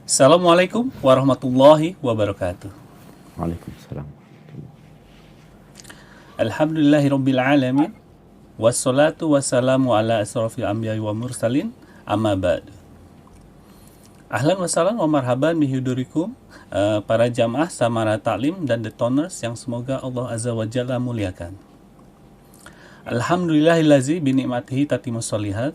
Assalamualaikum warahmatullahi wabarakatuh. Waalaikumsalam. Alhamdulillahirabbil alamin. Wassalatu wassalamu ala asrofil anbiya'i wa mursalin. Amma ba'du. Ahlan wa sahlan wa marhaban bihudurikum, para jamaah Samara Taklim dan detoners yang semoga Allah Azza wa Jalla muliakan. Alhamdulillahillazi binikmatihi tatimus sholihat.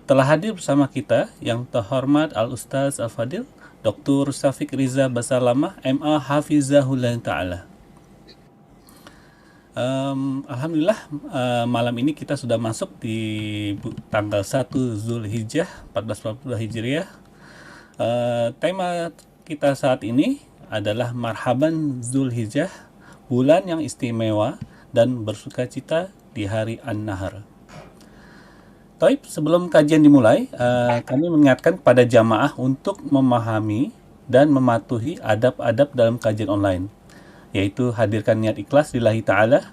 Telah hadir bersama kita yang terhormat Al-Ustaz Al-Fadil Dr. Syafiq Riza Basalamah MA Hafizahullah Ta'ala. Alhamdulillah, malam ini kita sudah masuk di tanggal 1 Zulhijjah 1442 Hijriah. Tema kita saat ini adalah Marhaban Zulhijjah, bulan yang istimewa dan bersukacita di hari An-Nahar. Taib, sebelum kajian dimulai, kami mengingatkan kepada jamaah untuk memahami dan mematuhi adab-adab dalam kajian online, yaitu hadirkan niat ikhlas lillahi ta'ala,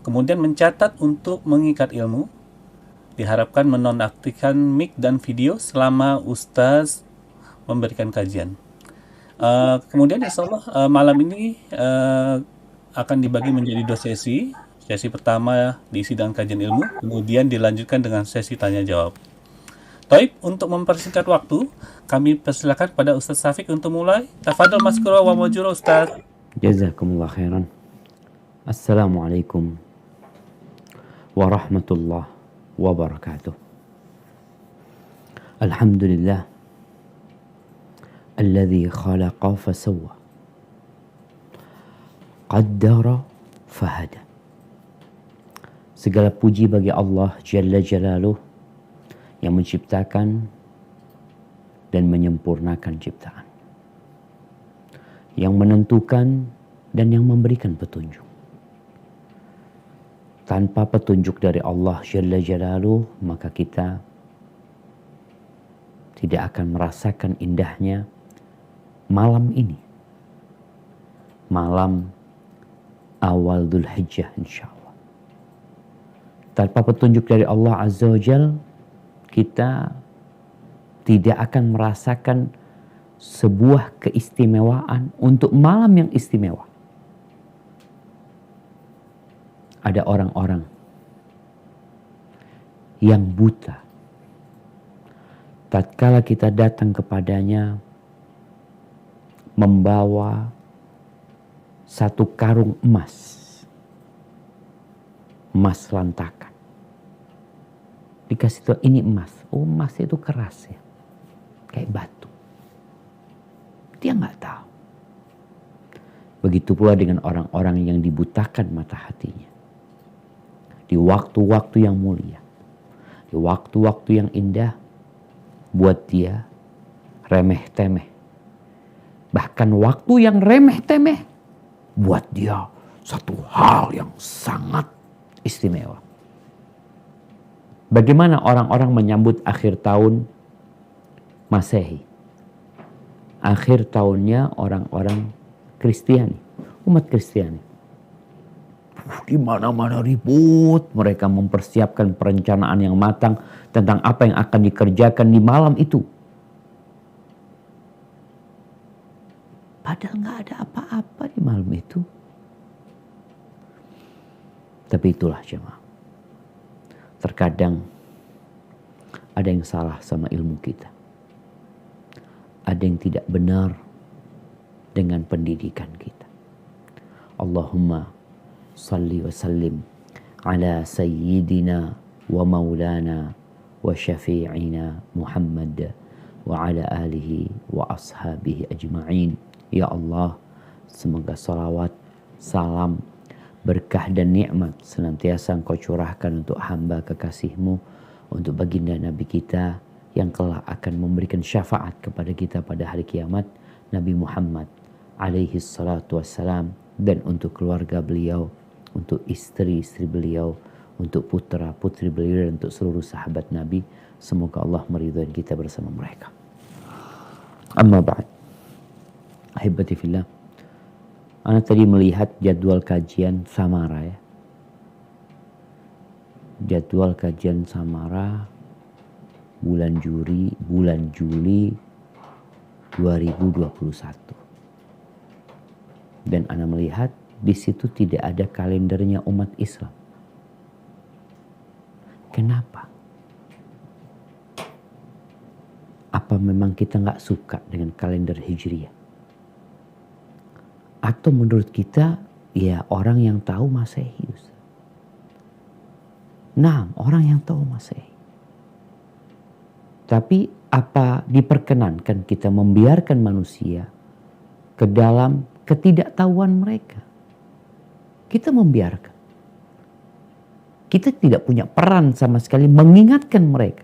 kemudian mencatat untuk mengikat ilmu, diharapkan menonaktifkan mic dan video selama Ustaz memberikan kajian. Kemudian insya Allah malam ini akan dibagi menjadi 2 sesi. Sesi pertama diisi dengan kajian ilmu, kemudian dilanjutkan dengan sesi tanya jawab. Taib, untuk mempersingkat waktu, kami persilakan pada Ustaz Syafiq untuk mulai. Tafadhol maskura wa majura Ustaz. Jazakumullah khairan. Assalamualaikum warahmatullahi wabarakatuh. Alhamdulillah alladzi khalaqa fasawwa qaddara fahada. Segala puji bagi Allah Jalla Jalaluh yang menciptakan dan menyempurnakan ciptaan, yang menentukan dan yang memberikan petunjuk. Tanpa petunjuk dari Allah Jalla Jalaluh, maka kita tidak akan merasakan indahnya malam ini, malam awal Dzulhijjah insyaallah. Tanpa petunjuk dari Allah Azza wa Jal, kita tidak akan merasakan sebuah keistimewaan untuk malam yang istimewa. Ada orang-orang yang buta. Tatkala kita datang kepadanya membawa satu karung emas lantakan. Dikasih tahu ini emas. Oh, emas itu keras ya. Kayak batu. Dia nggak tahu. Begitu pula dengan orang-orang yang dibutakan mata hatinya. Di waktu-waktu yang mulia. Di waktu-waktu yang indah. Buat dia remeh-temeh. Bahkan waktu yang remeh-temeh. Buat dia satu hal yang sangat istimewa. Bagaimana orang-orang menyambut akhir tahun Masehi? Akhir tahunnya orang-orang Kristiani, umat Kristiani. Di mana-mana ribut, mereka mempersiapkan perencanaan yang matang tentang apa yang akan dikerjakan di malam itu. Padahal nggak ada apa-apa di malam itu. Tapi itulah jemaah. Terkadang ada yang salah sama ilmu kita. Ada yang tidak benar dengan pendidikan kita. Allahumma salli wa sallim ala sayyidina wa maulana wa syafi'ina Muhammad wa ala alihi wa ashabihi ajma'in. Ya Allah, semoga salawat, salam, berkah dan nikmat senantiasa Engkau curahkan untuk hamba kekasih-Mu, untuk baginda Nabi kita yang kelak akan memberikan syafaat kepada kita pada hari kiamat, Nabi Muhammad alaihi salatu wassalam, dan untuk keluarga beliau, untuk istri-istri beliau, untuk putra-putri beliau, dan untuk seluruh sahabat Nabi. Semoga Allah meridhai kita bersama mereka. Amma ba'd. Ahibati fillah. Ana tadi melihat jadwal kajian Samara ya. Jadwal kajian Samara bulan Juli 2021. Dan Ana melihat di situ tidak ada kalendernya umat Islam. Kenapa? Apa memang kita nggak suka dengan kalender Hijriah? Atau menurut kita, ya orang yang tahu Masehi. Nah, orang yang tahu Masehi. Tapi apa diperkenankan kita membiarkan manusia ke dalam ketidaktahuan mereka? Kita membiarkan. Kita tidak punya peran sama sekali mengingatkan mereka.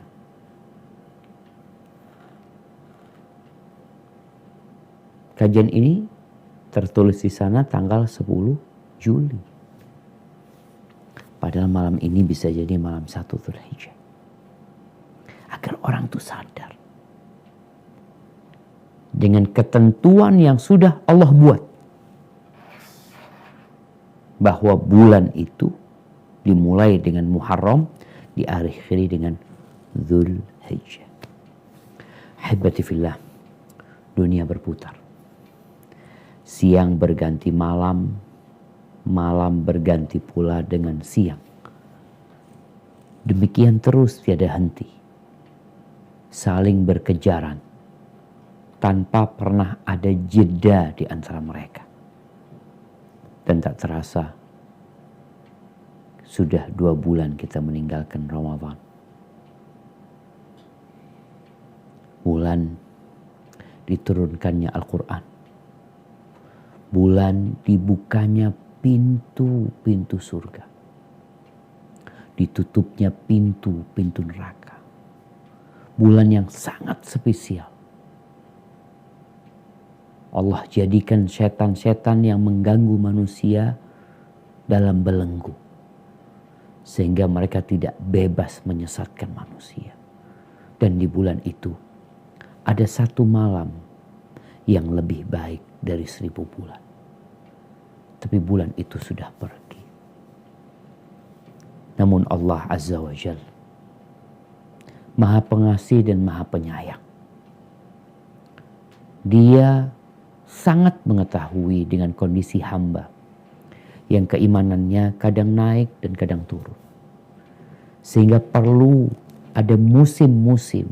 Kajian ini tertulis di sana tanggal 10 Juli. Padahal malam ini bisa jadi malam 1 Dzulhijjah. Agar orang itu sadar. Dengan ketentuan yang sudah Allah buat. Bahwa bulan itu dimulai dengan Muharram, diakhiri dengan Dzulhijjah. Ahibati fillah, dunia berputar. Siang berganti malam, malam berganti pula dengan siang. Demikian terus tiada henti. Saling berkejaran tanpa pernah ada jeda di antara mereka. Dan tak terasa sudah 2 bulan kita meninggalkan Ramadan. Bulan diturunkannya Al-Quran. Bulan dibukanya pintu-pintu surga. Ditutupnya pintu-pintu neraka. Bulan yang sangat spesial. Allah jadikan setan-setan yang mengganggu manusia dalam belenggu. Sehingga mereka tidak bebas menyesatkan manusia. Dan di bulan itu ada 1 malam yang lebih baik dari 1000 bulan. Tapi bulan itu sudah pergi. Namun Allah Azza wa Jal Maha Pengasih dan Maha Penyayang. Dia sangat mengetahui dengan kondisi hamba yang keimanannya kadang naik dan kadang turun. Sehingga perlu ada musim-musim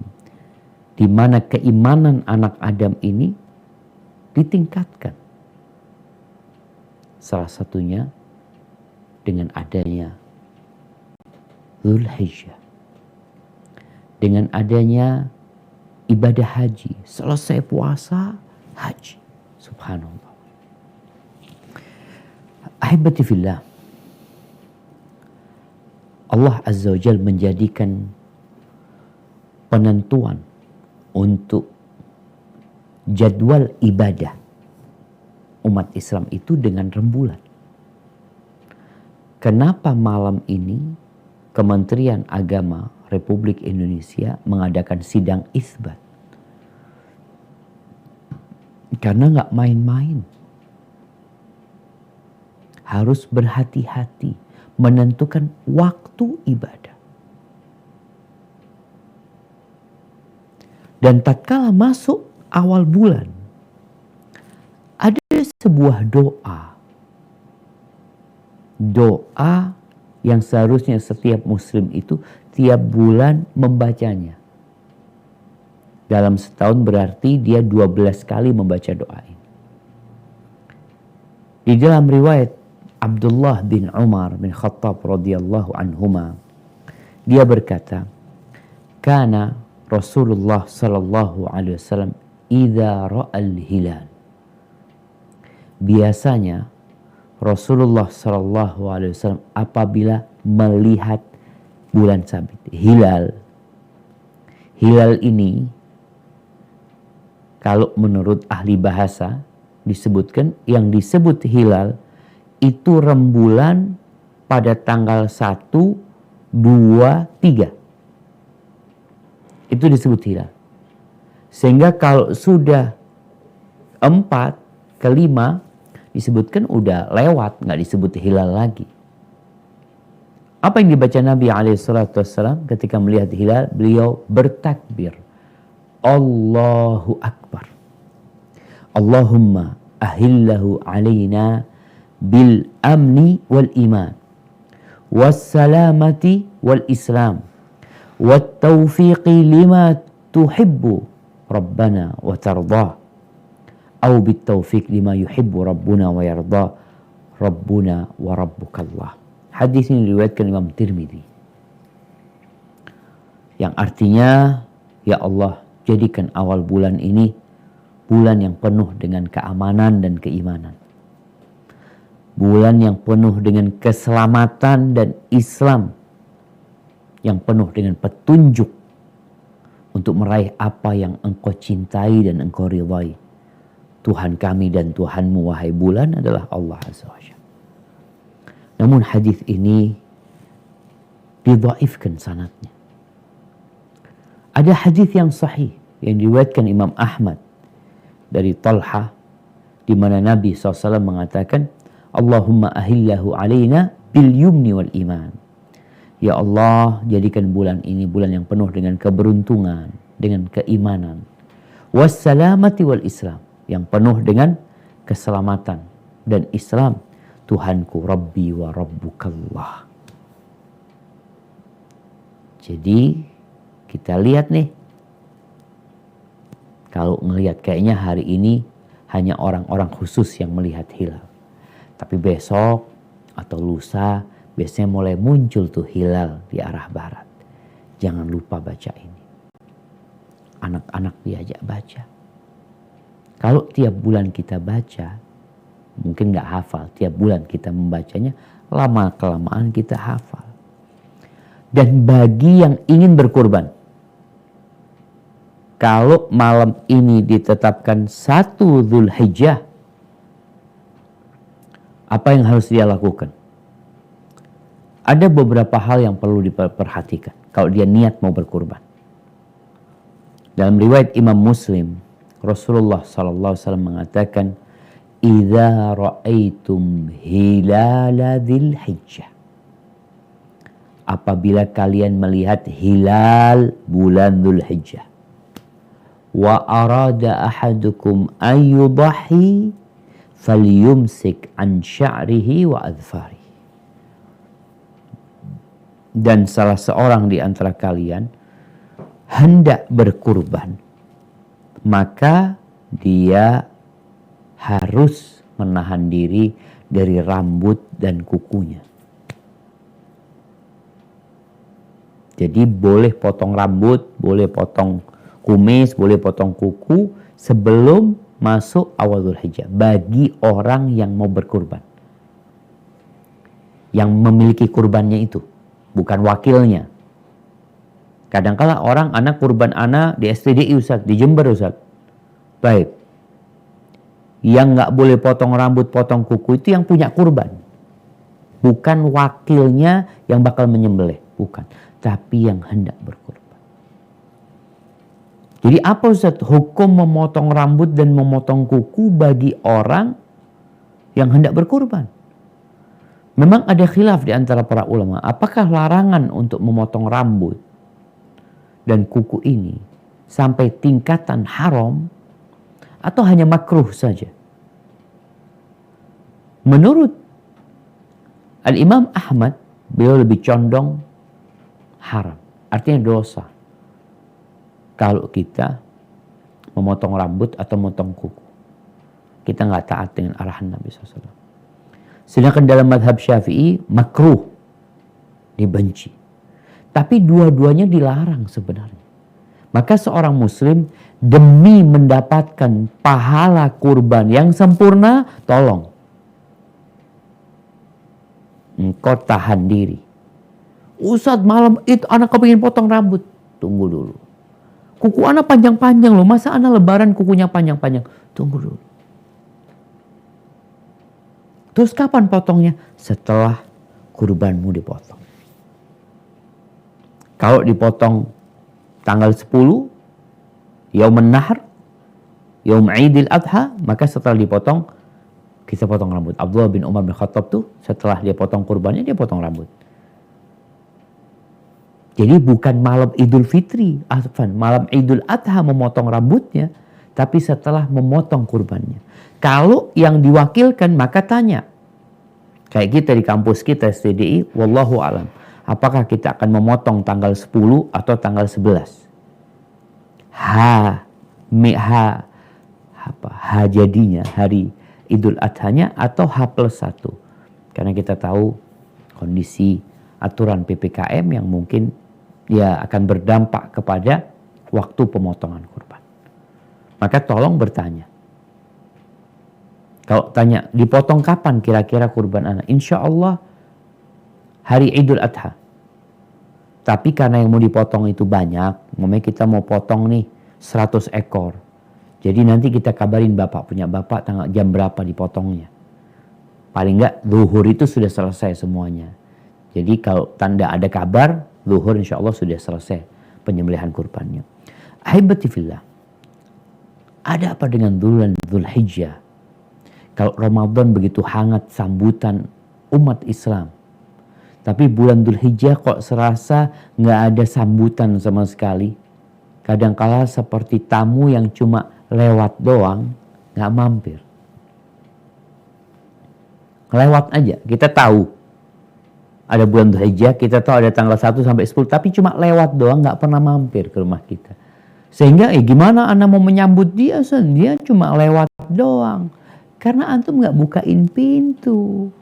di mana keimanan anak Adam ini ditingkatkan. Salah satunya dengan adanya Dzulhijjah. Dengan adanya ibadah haji. Selesai puasa, haji. Subhanallah. Ahibati fillah. Allah Azza wa Jal menjadikan penentuan untuk jadwal ibadah umat Islam itu dengan rembulan. Kenapa malam ini Kementerian Agama Republik Indonesia mengadakan sidang isbat? Karena nggak main-main. Harus berhati-hati menentukan waktu ibadah. Dan tatkala masuk awal bulan, ada sebuah doa. Doa yang seharusnya setiap muslim itu tiap bulan membacanya. Dalam setahun berarti dia 12 kali membaca doa ini. Di dalam riwayat Abdullah bin Umar bin Khattab radhiyallahu anhuma, dia berkata, "Kana Rasulullah sallallahu alaihi wasallam idza ra'al hilal." Biasanya Rasulullah sallallahu alaihi wasallam apabila melihat bulan sabit, hilal. Hilal ini kalau menurut ahli bahasa disebutkan, yang disebut hilal itu rembulan pada tanggal 1, 2, 3. Itu disebut hilal. Sehingga kalau sudah 4 ke 5 disebutkan udah lewat, nggak disebut hilal lagi. Apa yang dibaca Nabi SAW ketika melihat hilal? Beliau bertakbir, Allahu Akbar. Allahumma ahillahu alaina bil amni wal iman was salamati wal islam wat taufiqi lima tuhibbu rabbana wa tardah au bit taufiq lima yuhibbu rabbuna wa yardah rabbuna wa rabbukallah. Hadis ini diriwayatkan Imam Tirmidzi, yang artinya, ya Allah, jadikan awal bulan ini bulan yang penuh dengan keamanan dan keimanan, bulan yang penuh dengan keselamatan dan Islam, yang penuh dengan petunjuk untuk meraih apa yang engkau cintai dan engkau ridhai. Tuhan kami dan Tuhanmu wahai bulan adalah Allah Azza wa Jalla. Namun hadis ini didhaifkan sanadnya. Ada hadis yang sahih yang diriwayatkan Imam Ahmad dari Talha, di mana Nabi SAW mengatakan, Allahumma ahillahu alaina bil yumni wal iman. Ya Allah, jadikan bulan ini bulan yang penuh dengan keberuntungan, dengan keimanan. Wassalamati wal Islam, yang penuh dengan keselamatan dan Islam. Tuhanku, Rabbi wa Rabbukallah. Jadi kita lihat nih, kalau ngelihat kayaknya hari ini hanya orang-orang khusus yang melihat hilal. Tapi besok atau lusa biasanya mulai muncul tuh hilal di arah barat. Jangan lupa baca ini. Anak-anak diajak baca. Kalau tiap bulan kita baca, mungkin gak hafal. Tiap bulan kita membacanya, lama-kelamaan kita hafal. Dan bagi yang ingin berkurban, kalau malam ini ditetapkan 1 Dzulhijjah, apa yang harus dia lakukan? Ada beberapa hal yang perlu diperhatikan kalau dia niat mau berkurban. Dalam riwayat Imam Muslim, Rasulullah SAW mengatakan, "Idza ra'aitum hilala Dzulhijjah." Apabila kalian melihat hilal bulan Dzulhijjah, wa arada ahadukum an yudahi falyumsik an sya'rihi wa adfari. Dan salah seorang di antara kalian hendak berkurban, maka dia harus menahan diri dari rambut dan kukunya. Jadi boleh potong rambut, boleh potong kumis, boleh potong kuku sebelum masuk awal Dzulhijjah bagi orang yang mau berkurban, yang memiliki kurbannya itu, bukan wakilnya. Kadang-kala orang anak kurban anak di STDI Ustaz, di Jember Ustaz. Baik. Yang nggak boleh potong rambut, potong kuku itu yang punya kurban. Bukan wakilnya yang bakal menyembelih, bukan. Tapi yang hendak berkurban. Jadi apa Ustaz hukum memotong rambut dan memotong kuku bagi orang yang hendak berkurban? Memang ada khilaf di antara para ulama. Apakah larangan untuk memotong rambut dan kuku ini sampai tingkatan haram atau hanya makruh saja? Menurut Al-Imam Ahmad, beliau lebih condong haram, artinya dosa. Kalau kita memotong rambut atau memotong kuku, kita nggak taat dengan arahan Nabi SAW. Sedangkan dalam madhab Syafi'i makruh, dibenci. Tapi dua-duanya dilarang sebenarnya. Maka seorang muslim demi mendapatkan pahala kurban yang sempurna, tolong engkau tahan diri. Ustadz malam itu anak kepingin potong rambut. Tunggu dulu. Kuku anak panjang-panjang loh. Masa anak lebaran kukunya panjang-panjang? Tunggu dulu. Terus kapan potongnya? Setelah kurbanmu dipotong. Kalau dipotong tanggal 10, Yaumun Nahr, Yaum Idul Adha, maka setelah dipotong, kita potong rambut. Abdullah bin Umar bin Khattab tuh setelah dia potong kurbannya, dia potong rambut. Jadi bukan malam Idul Fitri, malam Idul Adha memotong rambutnya, tapi setelah memotong kurbannya. Kalau yang diwakilkan maka tanya. Kayak kita di kampus kita STDI, wallahu alam. Apakah kita akan memotong tanggal 10 atau tanggal 11? H jadinya hari Idul Adhanya atau H+1. Karena kita tahu kondisi aturan PPKM yang mungkin ya akan berdampak kepada waktu pemotongan kurban. Maka tolong bertanya. Kalau tanya, dipotong kapan kira-kira kurban anak? Insya Allah hari Idul Adha. Tapi karena yang mau dipotong itu banyak, namanya kita mau potong nih 100 ekor. Jadi nanti kita kabarin bapak, punya bapak tanggal jam berapa dipotongnya. Paling enggak zuhur itu sudah selesai semuanya. Jadi kalau tanda ada kabar, zuhur insya Allah sudah selesai penyembelihan kurbannya. Ahibati fillah. Ada apa dengan bulan Dzulhijjah? Kalau Ramadan begitu hangat sambutan umat Islam. Tapi bulan Dzulhijjah kok serasa nggak ada sambutan sama sekali. Kadangkala seperti tamu yang cuma lewat doang, nggak mampir. Lewat aja, kita tahu. Ada bulan Dzulhijjah, kita tahu ada tanggal 1 sampai 10, tapi cuma lewat doang, nggak pernah mampir ke rumah kita. Sehingga gimana Anda mau menyambut dia, dia cuma lewat doang. Karena antum nggak bukain pintu.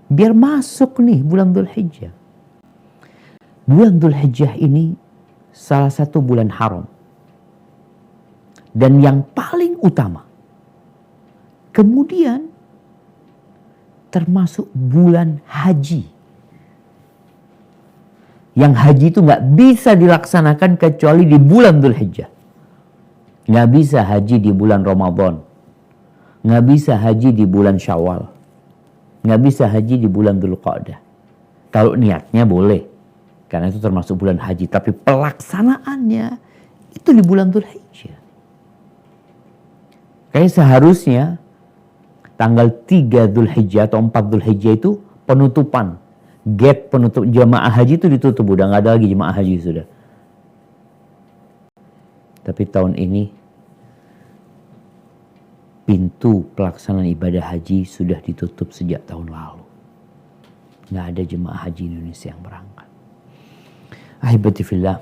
Biar masuk nih bulan Dzulhijjah. Bulan Dzulhijjah ini salah satu bulan haram. Dan yang paling utama. Kemudian termasuk bulan haji. Yang haji itu nggak bisa dilaksanakan kecuali di bulan Dzulhijjah. Nggak bisa haji di bulan Ramadan. Nggak bisa haji di bulan Syawal. Nggak bisa haji di bulan Dzulqa'dah. Kalau niatnya boleh. Karena itu termasuk bulan haji. Tapi pelaksanaannya itu di bulan Dzulhijjah. Kayak seharusnya tanggal 3 Dzulhijjah atau 4 Dzulhijjah itu penutupan. Gate penutup jemaah haji itu ditutup. Udah nggak ada lagi jemaah haji sudah. Tapi tahun ini pintu pelaksanaan ibadah haji sudah ditutup sejak tahun lalu. Nggak ada jemaah haji Indonesia yang berangkat. Ahibati fillah,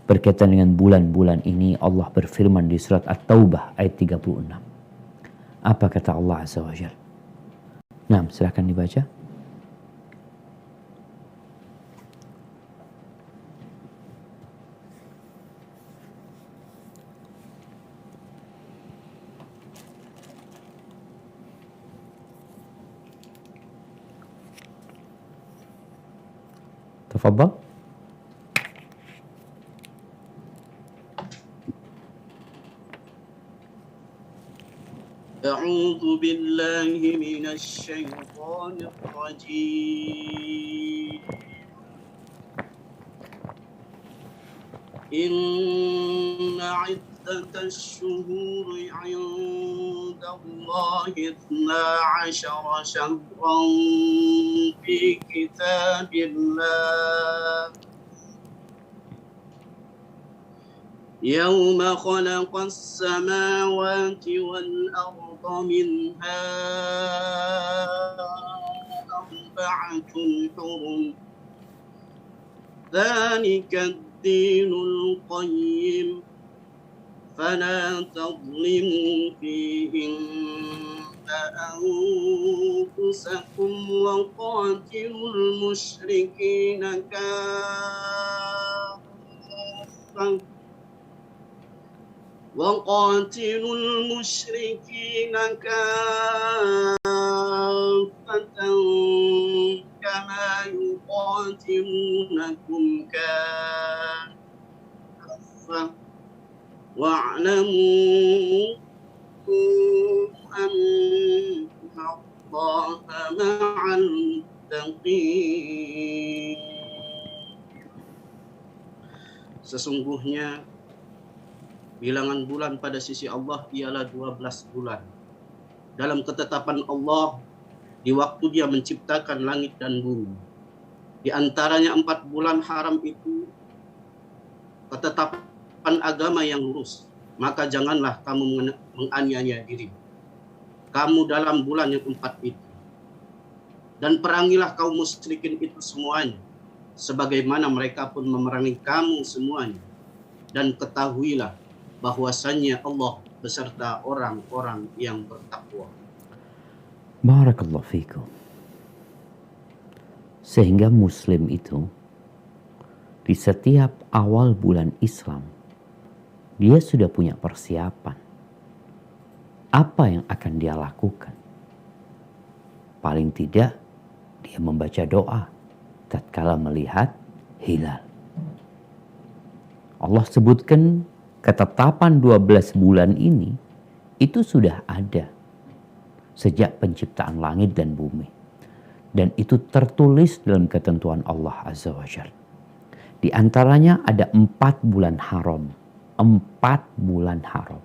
berkaitan dengan bulan-bulan ini Allah berfirman di surat At-Taubah ayat 36. Apa kata Allah Azza wa Jalla? Nah, silakan dibaca. Tafadhal. أعوذ بالله من الشيطان الرجيم إن عدة الشهور عند الله 12 شهرا في كتاب الله يوم خلق السماوات والأرض منها 4 حرم ذلك الدين القيم فلا تظلموا فيهن أنفسكم وقاتلوا المشركين كافة كما يقاتلونكم كافة واعلموا أن الله مع المتقين. Sesungguhnya bilangan bulan pada sisi Allah ialah 12 bulan. Dalam ketetapan Allah, di waktu Dia menciptakan langit dan bumi. Di antaranya 4 bulan haram itu ketetapan agama yang lurus. maka janganlah kamu menganiaya diri kamu dalam bulan yang 4 itu. Dan perangilah kaum musyrikin itu semuanya, sebagaimana mereka pun memerangi kamu semuanya. Dan ketahuilah bahwasannya Allah beserta orang-orang yang bertakwa. Barakallahu fikum. Sehingga Muslim itu di setiap awal bulan Islam dia sudah punya persiapan. Apa yang akan dia lakukan? Paling tidak dia membaca doa tatkala melihat hilal. Allah sebutkan ketetapan 12 bulan ini itu sudah ada sejak penciptaan langit dan bumi. Dan itu tertulis dalam ketentuan Allah Azza wa Jalla. Di antaranya ada 4 bulan haram. 4 bulan haram.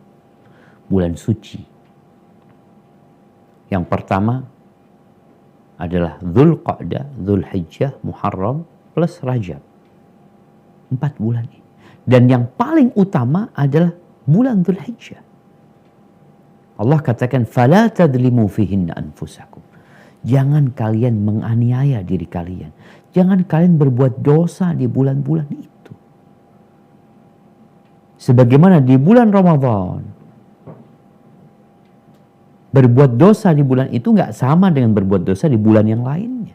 Bulan suci. Yang pertama adalah Dzulqa'dah, Dzulhijjah, Muharram plus Rajab. 4 bulan ini. Dan yang paling utama adalah bulan Dzulhijjah. Allah katakan, "Fala tadlimu fihinna anfusakum." Jangan kalian menganiaya diri kalian. Jangan kalian berbuat dosa di bulan-bulan itu. Sebagaimana di bulan Ramadan, berbuat dosa di bulan itu nggak sama dengan berbuat dosa di bulan yang lainnya.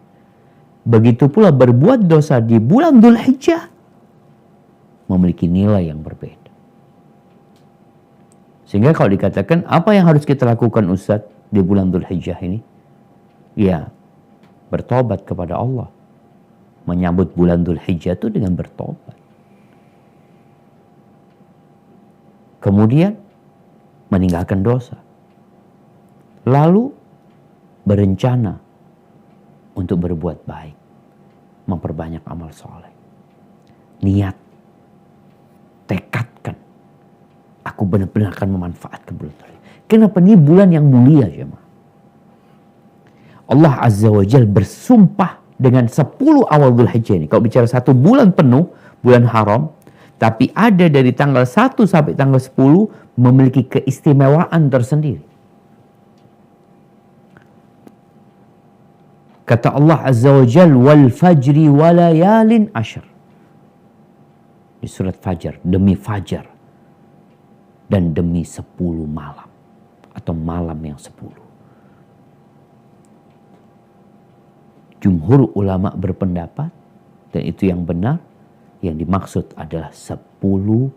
Begitu pula berbuat dosa di bulan Dzulhijjah memiliki nilai yang berbeda. Sehingga kalau dikatakan apa yang harus kita lakukan Ustadz di bulan Dzulhijjah ini? Ya, bertobat kepada Allah. Menyambut bulan Dzulhijjah itu dengan bertobat. Kemudian meninggalkan dosa. Lalu berencana untuk berbuat baik. Memperbanyak amal soleh. Niat. Tekadkan. Aku benar-benar akan memanfaatkan bulan Dzulhijjah. Kenapa? Ini bulan yang mulia, jemaah. Allah Azza wa Jalla bersumpah dengan 10 awal Dzulhijjah ini. Kalau bicara 1 bulan penuh, bulan haram, tapi ada dari tanggal 1 sampai tanggal 10 memiliki keistimewaan tersendiri. Kata Allah Azza wa Jalla, "Wal fajri wa layalin ashr." Di surat Fajar, demi fajar dan demi 10 malam atau malam yang 10. Jumhur ulama berpendapat, dan itu yang benar, yang dimaksud adalah 10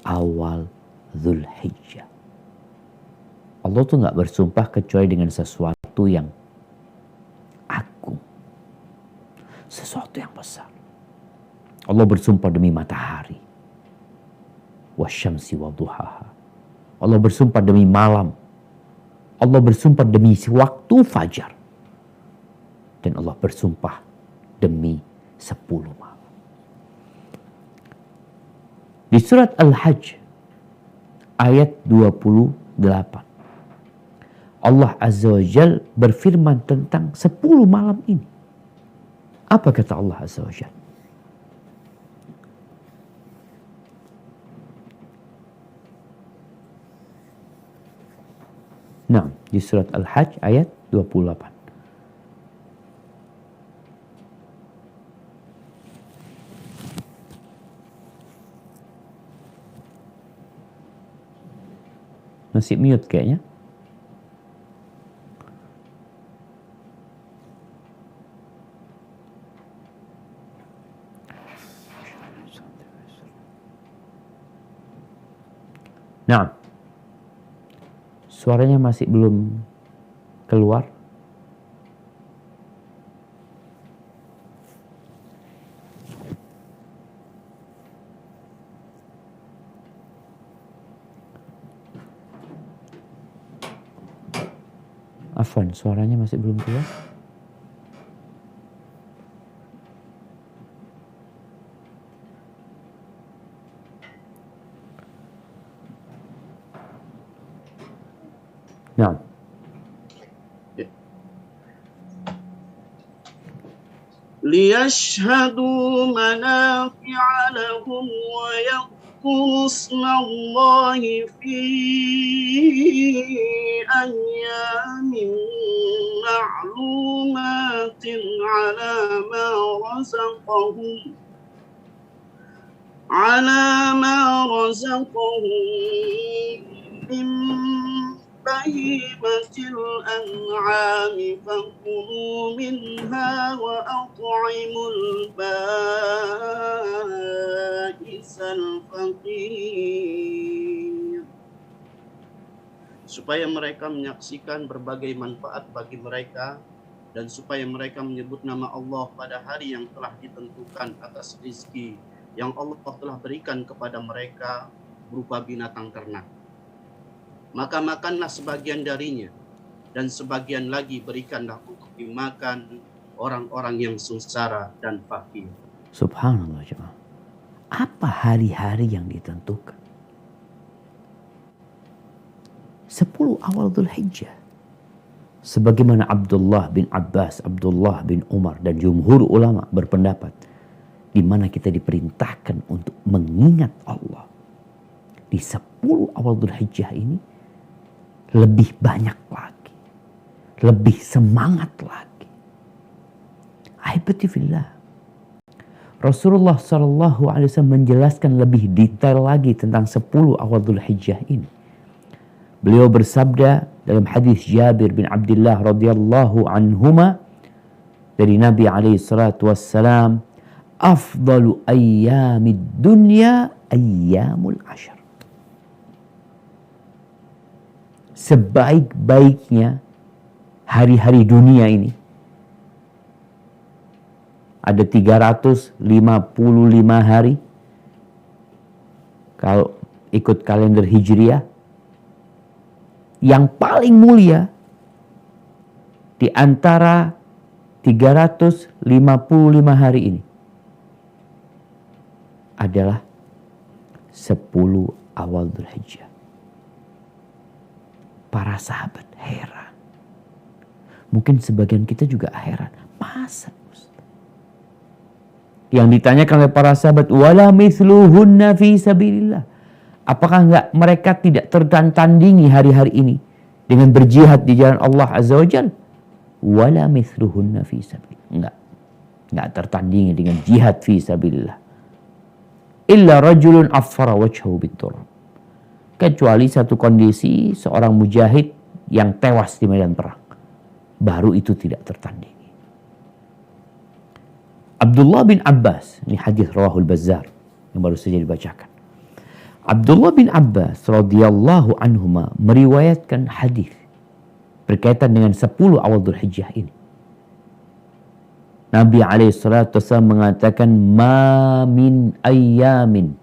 awal Dzulhijjah. Allah tuh gak bersumpah kecuali dengan sesuatu yang agung. Sesuatu yang besar. Allah bersumpah demi matahari. Wasyamsi wa duhaha. Allah bersumpah demi malam. Allah bersumpah demi waktu fajar. Dan Allah bersumpah demi 10 malam. Di surat Al-Hajj ayat 28. Allah Azza wa Jalla berfirman tentang 10 malam ini. Apa kata Allah Azza wa Jalla? Nah, di surat Al-Hajj ayat 28. Masih mute kayaknya. Nah, suaranya masih belum keluar. Afwan, suaranya masih belum keluar. Nah, liyashhadu manafi'a lahum wa واذكروا اسم الله في أيام معلومات على ما رزقهم من بهيمة الأنعام فكلوا منها وأطعموا البائس الفقير, supaya mereka menyaksikan berbagai manfaat bagi mereka dan supaya mereka menyebut nama Allah pada hari yang telah ditentukan atas rizki yang Allah telah berikan kepada mereka berupa binatang ternak. Maka makanlah sebagian darinya, dan sebagian lagi berikanlah untuk dimakan orang-orang yang sengsara dan fakir. Subhanallah jemaah. Apa hari-hari yang ditentukan? 10 awal Dzulhijjah. Sebagaimana Abdullah bin Abbas, Abdullah bin Umar dan jumhur ulama berpendapat, di mana kita diperintahkan untuk mengingat Allah. Di 10 awal Dzulhijjah ini lebih banyak lagi, lebih semangat lagi. Ahibati fillah, Rasulullah SAW menjelaskan lebih detail lagi tentang 10 awal Dzulhijjah ini. Beliau bersabda dalam hadis Jabir bin Abdullah radhiyallahu anhuma dari Nabi alaihi salatu wassalam, afdalu ayyamid dunya ayyamul ashar. Sebaik-baiknya hari-hari dunia ini, ada 355 hari kalau ikut kalender Hijriah. Yang paling mulia di antara 355 hari ini adalah 10 awal Dzulhijjah. Para sahabat heran. Mungkin sebagian kita juga heran. Masa Ustaz? Yang ditanyakan oleh para sahabat, wala mithluhunna fi sabilillah. Apakah enggak mereka tidak tertandingi hari-hari ini dengan berjihad di jalan Allah Azza wa Jalla? Wala mithluhunna fi sabilillah. Enggak tertandingi dengan jihad fi sabilillah. Illa rajulun affara wajhahu bit-turab. Kecuali satu kondisi seorang mujahid yang tewas di medan perang. Baru itu tidak tertandingi. Abdullah bin Abbas, ini hadis rawahul Bazzar yang baru saja dibacakan. Abdullah bin Abbas radhiyallahu anhuma meriwayatkan hadis berkaitan dengan 10 awal Dzulhijjah ini. Nabi alaihissalatu wassalam mengatakan, ma min ayyamin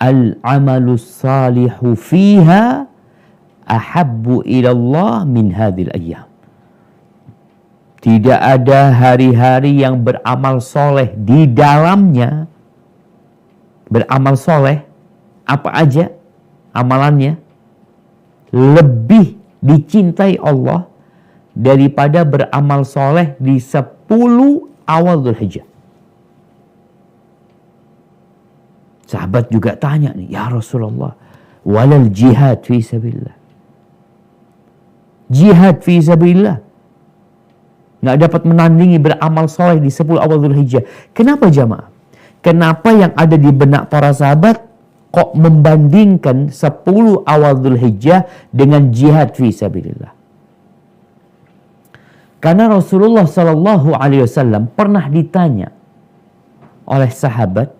al-amalu salihu fiha ahabbu ilallah min hadhil ayyam. Tidak ada hari-hari yang beramal soleh di dalamnya. Beramal soleh, apa aja amalannya, lebih dicintai Allah daripada beramal soleh di 10 awal Dzulhijjah. Sahabat juga tanya nih, ya Rasulullah, walal jihad fi sabilillah. Jihad fi sabilillah nggak dapat menandingi beramal soleh di 10 awal Dzulhijjah. Kenapa jamaah? Kenapa yang ada di benak para sahabat kok membandingkan 10 awal Dzulhijjah dengan jihad fi sabilillah? Karena Rasulullah Sallallahu Alaihi Wasallam pernah ditanya oleh sahabat,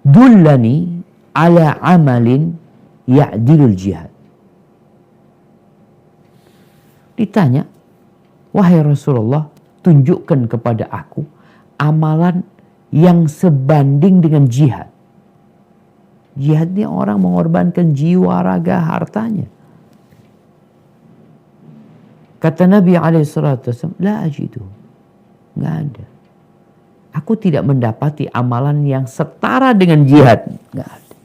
dullani ala amalin ya'dilul jihad. Ditanya, wahai Rasulullah, tunjukkan kepada aku amalan yang sebanding dengan jihad. Jihad ini orang mengorbankan jiwa, raga, hartanya. Kata Nabi SAW, la ajidu. Nggak ada. Aku tidak mendapati amalan yang setara dengan jihad. Nggak ada.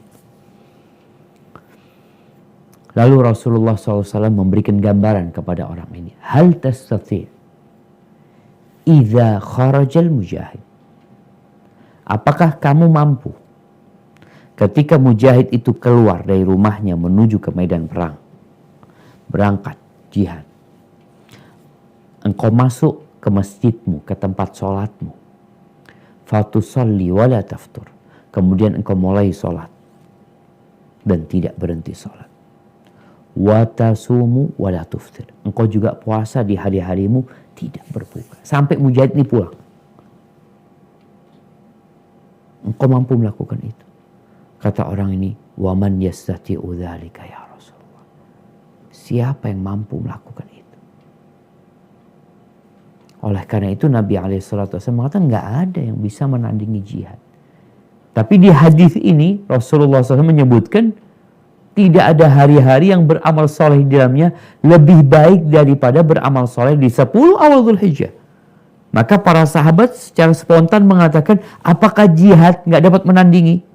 Lalu Rasulullah SAW memberikan gambaran kepada orang ini. Hal tastati' idza kharajal mujahid. Apakah kamu mampu ketika mujahid itu keluar dari rumahnya menuju ke medan perang, berangkat jihad, engkau masuk ke masjidmu, ke tempat sholatmu, fatusalli wala taftur, kemudian engkau mulai sholat dan tidak berhenti sholat, watasumu wala tuftir, engkau juga puasa di hari-harimu, tidak berbuka sampai mujahid ini pulang. Engkau mampu melakukan itu. Kata orang ini, waman yastati'u dzalika ya Rasulullah. Siapa yang mampu melakukan itu? Oleh karena itu Nabi SAW mengatakan nggak ada yang bisa menandingi jihad. Tapi di hadis ini Rasulullah SAW menyebutkan tidak ada hari-hari yang beramal soleh di dalamnya lebih baik daripada beramal soleh di 10 awal Dzulhijjah. Maka para sahabat secara spontan mengatakan, apakah jihad nggak dapat menandingi?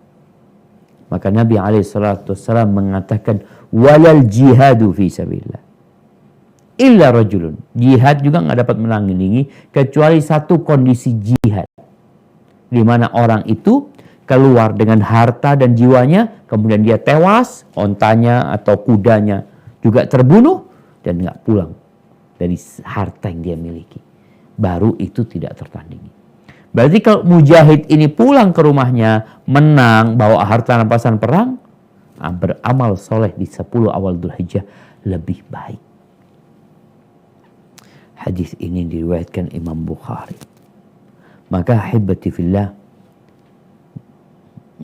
Maka Nabi SAW mengatakan, walal jihadu fi sabilillah illa rajulun. Jihad juga nggak dapat menandingi kecuali satu kondisi jihad, di mana orang itu keluar dengan harta dan jiwanya, kemudian dia tewas, ontanya atau kudanya juga terbunuh dan nggak pulang dari harta yang dia miliki. Baru itu tidak tertandingi. Berarti kalau mujahid ini pulang ke rumahnya, menang, bawa harta rampasan perang, beramal soleh di 10 awal Dzulhijjah lebih baik. Hadis ini diriwayatkan Imam Bukhari. Maka ahibati fillah,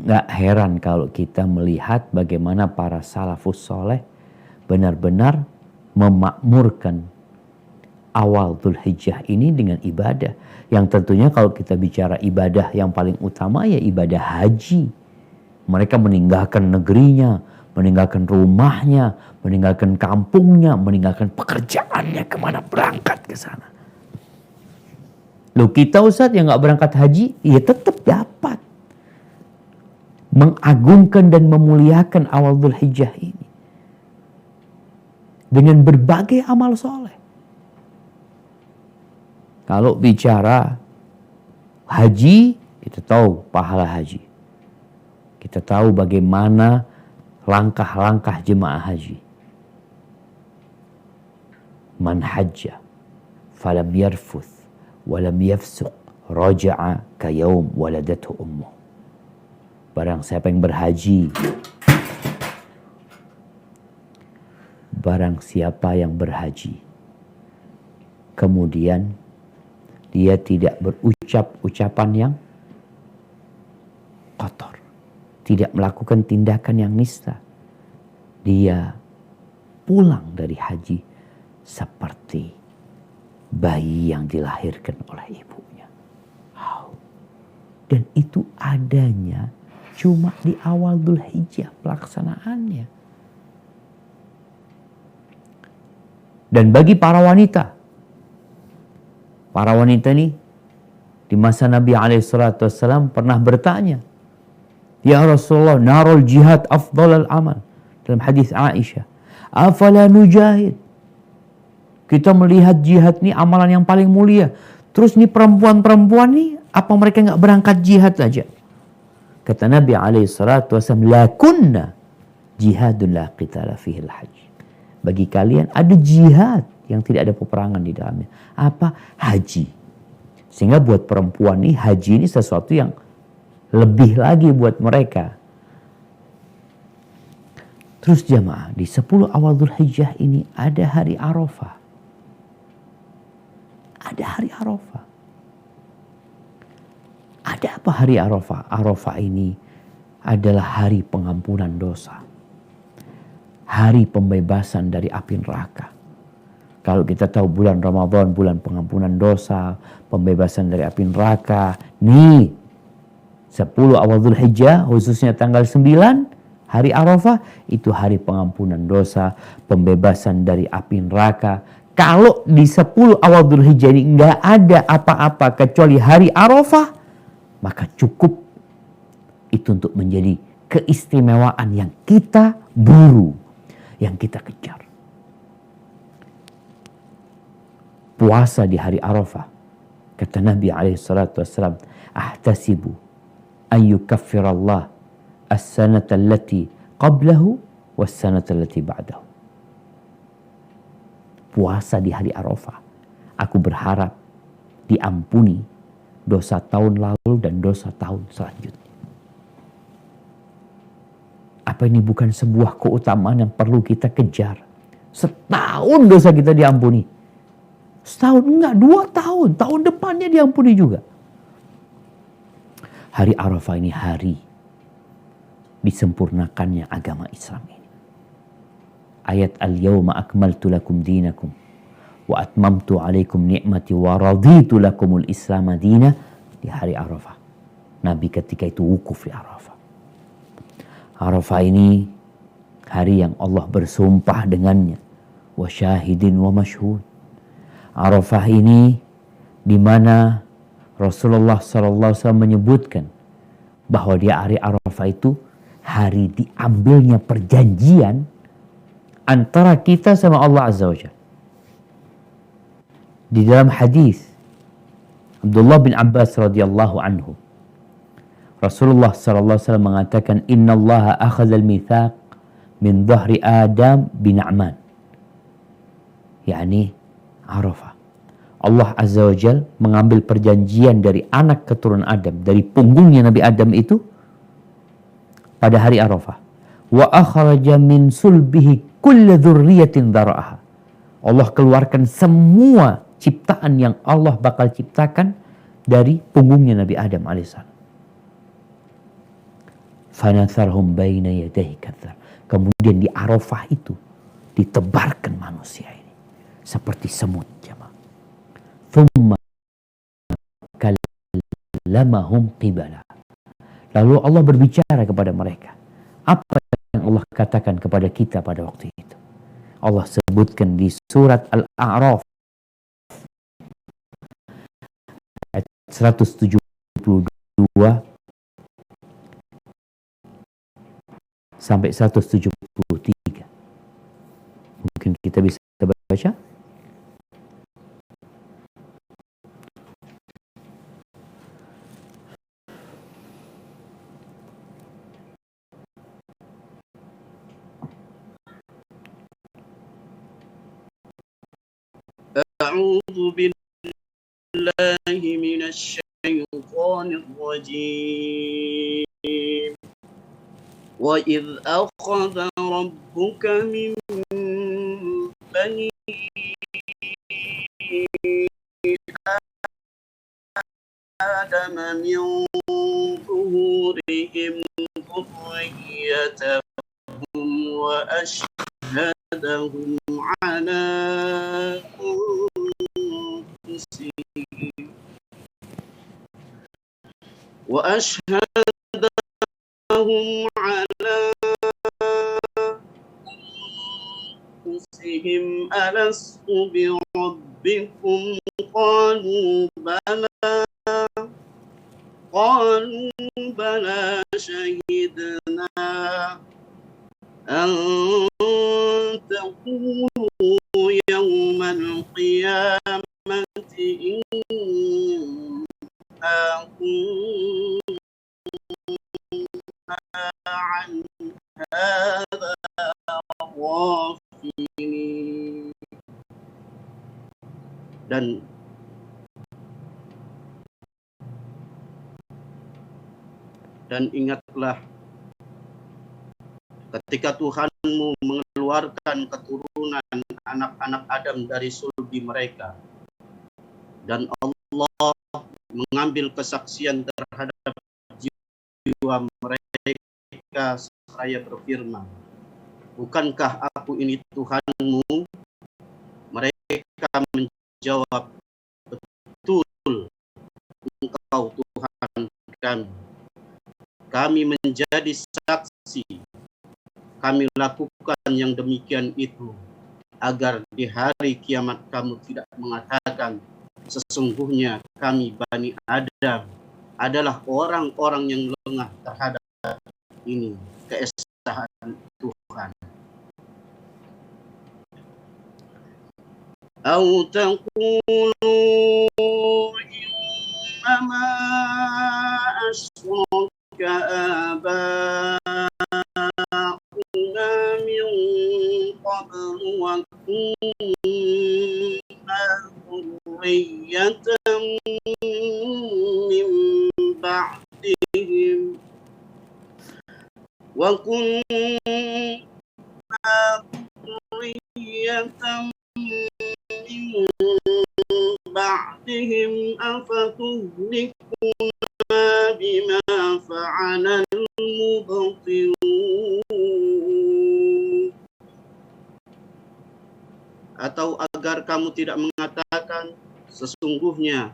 gak heran kalau kita melihat bagaimana para salafus soleh benar-benar memakmurkan awal Dzulhijjah ini dengan ibadah. Yang tentunya kalau kita bicara ibadah yang paling utama ya ibadah haji. Mereka meninggalkan negerinya, meninggalkan rumahnya, meninggalkan kampungnya, meninggalkan pekerjaannya, kemana berangkat ke sana. Loh kita Ustaz yang gak berangkat haji, ya tetap dapat mengagungkan dan memuliakan awal Dzulhijjah ini dengan berbagai amal soleh. Kalau bicara haji, kita tahu pahala haji. Kita tahu bagaimana langkah-langkah jemaah haji. Man hajja falam yarfuth walam yafsuq raja'a ka yaum waladathu ummuh. Barang siapa yang berhaji, kemudian dia tidak berucap ucapan yang kotor, tidak melakukan tindakan yang nista, dia pulang dari haji seperti bayi yang dilahirkan oleh ibunya. Wow. Dan itu adanya cuma di awal Dzulhijjah pelaksanaannya. Dan bagi para wanita nih di masa Nabi SAW pernah bertanya, ya Rasulullah, narul jihad afdal al-amal. Dalam hadis Aisyah, afala nujahid. Kita melihat jihad ini amalan yang paling mulia. Terus nih perempuan-perempuan nih, apa mereka nggak berangkat jihad saja? Kata Nabi SAW, lakunna jihadun la qitala fihil hajj. Bagi kalian ada jihad yang tidak ada peperangan di dalamnya. Apa? Haji. Sehingga buat perempuan nih, haji ini sesuatu yang lebih lagi buat mereka. Terus jamaah, di 10 awal Dzulhijjah ini ada hari Arafah. Ada hari Arafah. Ada apa hari Arafah? Arafah ini adalah hari pengampunan dosa. Hari pembebasan dari api neraka. Kalau kita tahu bulan Ramadan, bulan pengampunan dosa, pembebasan dari api neraka. Nih, 10 awal Dzulhijjah, khususnya tanggal 9, hari Arafah, itu hari pengampunan dosa, pembebasan dari api neraka. Kalau di 10 awal Dzulhijjah ini nggak ada apa-apa kecuali hari Arafah, maka cukup itu untuk menjadi keistimewaan yang kita buru, yang kita kejar. Puasa di hari Arafah, kata Nabi SAW, ahtasibu an yukaffirallah as-sanata allati qablahu was-sanata allati ba'dahu. Puasa di hari Arafah, aku berharap diampuni dosa tahun lalu dan dosa tahun selanjutnya. Apa ini bukan sebuah keutamaan yang perlu kita kejar? Setahun dosa kita diampuni. Setahun enggak, 2 tahun. Tahun depannya diampuni juga. Hari Arafah ini hari disempurnakannya agama Islam ini. Ayat al-yawma akmaltu lakum dinakum wa atmamtu alaikum ni'mati wa raditu lakumul Islam madina, di hari Arafah. Nabi ketika itu wukuf di Arafah. Arafah ini hari yang Allah bersumpah dengannya. Wa syahidin wa masyhud. Arafah ini di mana Rasulullah SAW menyebutkan bahwa di hari Arafah itu hari diambilnya perjanjian antara kita sama Allah Azza wa Jalla. Di dalam hadis Abdullah bin Abbas radhiyallahu anhu, Rasulullah SAW mengatakan, Inna Allah akhazal mithaq min dhahri Adam bin Na'man. Yani Arafah. Allah Azza wa Jal mengambil perjanjian dari anak keturunan Adam, dari punggungnya Nabi Adam itu pada hari Arafah. Wa akhraja min sulbihi kulla dhurriyatin dhara'aha. Allah keluarkan semua ciptaan yang Allah bakal ciptakan dari punggungnya Nabi Adam alaihissalam. Fanatharhum baina yadayhi kathar. Kemudian di Arafah itu ditebarkan manusia ini seperti semut, jemaah. Thumma kallamahum qibala. Lalu Allah berbicara kepada mereka. Apa yang Allah katakan kepada kita pada waktu itu? Allah sebutkan di surat Al-A'raf ayat 172 sampai 173. Mungkin kita bisa baca. A'udzu billahi minasy syaithanir rajim. وَإِذْ أَخَذَ رَبُّكَ مِنْ بَنِي آدَمَ مِنْ ظُهُورِهِمْ ذُرِّيَّتَهُمْ وَأَشْهَدَهُمْ عَلَى أنفسهم أنفسهم ألست بربكم قالوا بلى شهدنا أن تقولوا يوم القيامة إنا كنا عن هذا غافلين. Dan ingatlah ketika Tuhanmu mengeluarkan keturunan anak-anak Adam dari sulbi mereka, dan Allah mengambil kesaksian terhadap jiwa mereka seraya berfirman, bukankah aku ini Tuhanmu? Mereka menjawab, betul, Engkau Tuhan kami. Kami menjadi saksi, kami lakukan yang demikian itu, agar di hari kiamat kamu tidak mengatakan, sesungguhnya kami Bani Adam adalah orang-orang yang lengah terhadap ini, keesaan Tuhan. Au taqulu innama asyraka آباؤنا قبل وكنا ذرية من بعدهم أفتهلكنا بما فعل المبطلون. Atau agar kamu tidak mengatakan, sesungguhnya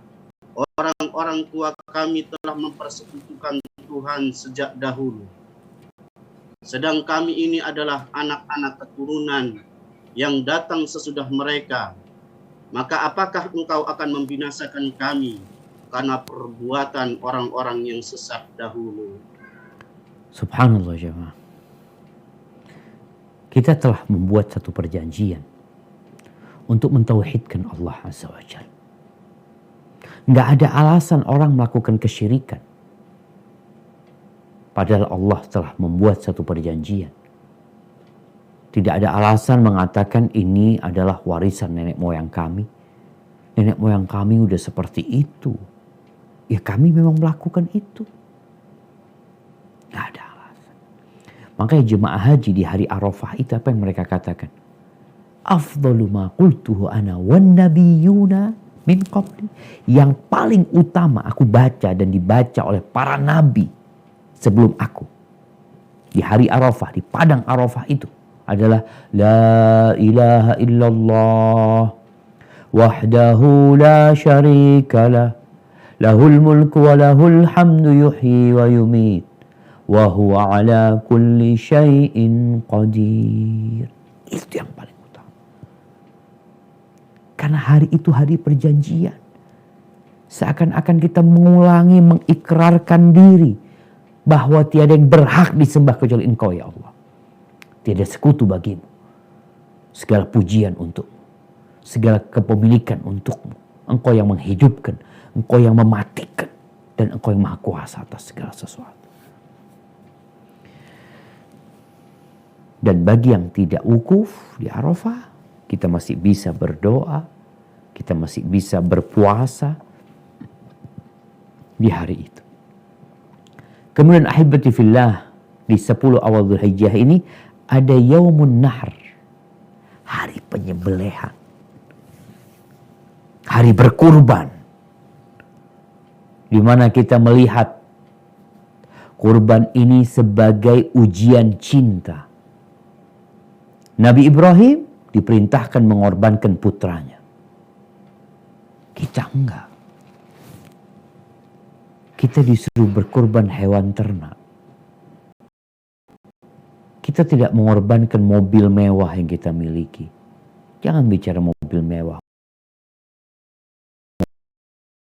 orang-orang tua kami telah mempersekutukan Tuhan sejak dahulu, sedang kami ini adalah anak-anak keturunan yang datang sesudah mereka. Maka apakah engkau akan membinasakan kami karena perbuatan orang-orang yang sesat dahulu? Subhanallah jemaah. Kita telah membuat satu perjanjian untuk mentauhidkan Allah Azza wa Jalla. Nggak ada alasan orang melakukan kesyirikan. Padahal Allah telah membuat satu perjanjian. Tidak ada alasan mengatakan ini adalah warisan nenek moyang kami. Nenek moyang kami udah seperti itu. Ya kami memang melakukan itu. Nggak ada alasan. Makanya jemaah haji di hari Arafah itu apa yang mereka katakan? Afdalu ma qultuhu ana wan nabiyuna min qabli. Yang paling utama aku baca dan dibaca oleh para nabi sebelum aku. Di hari Arafah, di padang Arafah itu adalah la ilaha illallah wahdahu la syarikalah lahul mulku wa lahul hamdu yuhyi wa yumit wa huwa ala kulli syai'in qadir. Itu yang paling utama. Karena hari itu hari perjanjian. Seakan-akan kita mengulangi, mengikrarkan diri bahwa tiada yang berhak disembah kecuali Engkau ya Allah. Tiada sekutu bagimu. Segala pujian untukmu. Segala kepemilikan untukmu. Engkau yang menghidupkan. Engkau yang mematikan. Dan Engkau yang maha kuasa atas segala sesuatu. Dan bagi yang tidak wukuf di Arafah, kita masih bisa berdoa. Kita masih bisa berpuasa di hari itu. Kemudian ahibati fillah, di 10 awal Dzulhijjah ini ada Yaumun Nahr, hari penyembelihan, hari berkurban, di mana kita melihat kurban ini sebagai ujian cinta. Nabi Ibrahim diperintahkan mengorbankan putranya. Kita enggak. Kita disuruh berkorban hewan ternak. Kita tidak mengorbankan mobil mewah yang kita miliki. Jangan bicara mobil mewah.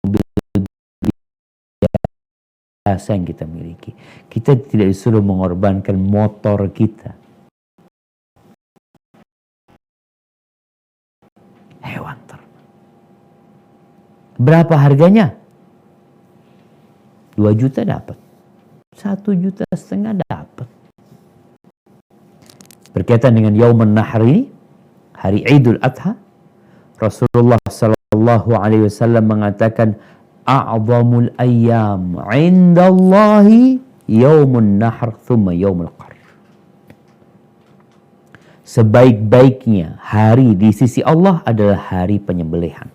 Mobil biasa yang kita miliki. Kita tidak disuruh mengorbankan motor kita. Hewan ternak. Berapa harganya? 2 juta dapat. 1,5 juta dapat. Berkaitan dengan Yaumun Nahr ini, hari Idul Adha, Rasulullah sallallahu alaihi wasallam mengatakan, a'zamul ayyam 'indallahi Yaumun Nahr thumma Yaumul Qarr. Sebaik-baiknya hari di sisi Allah adalah hari penyembelihan.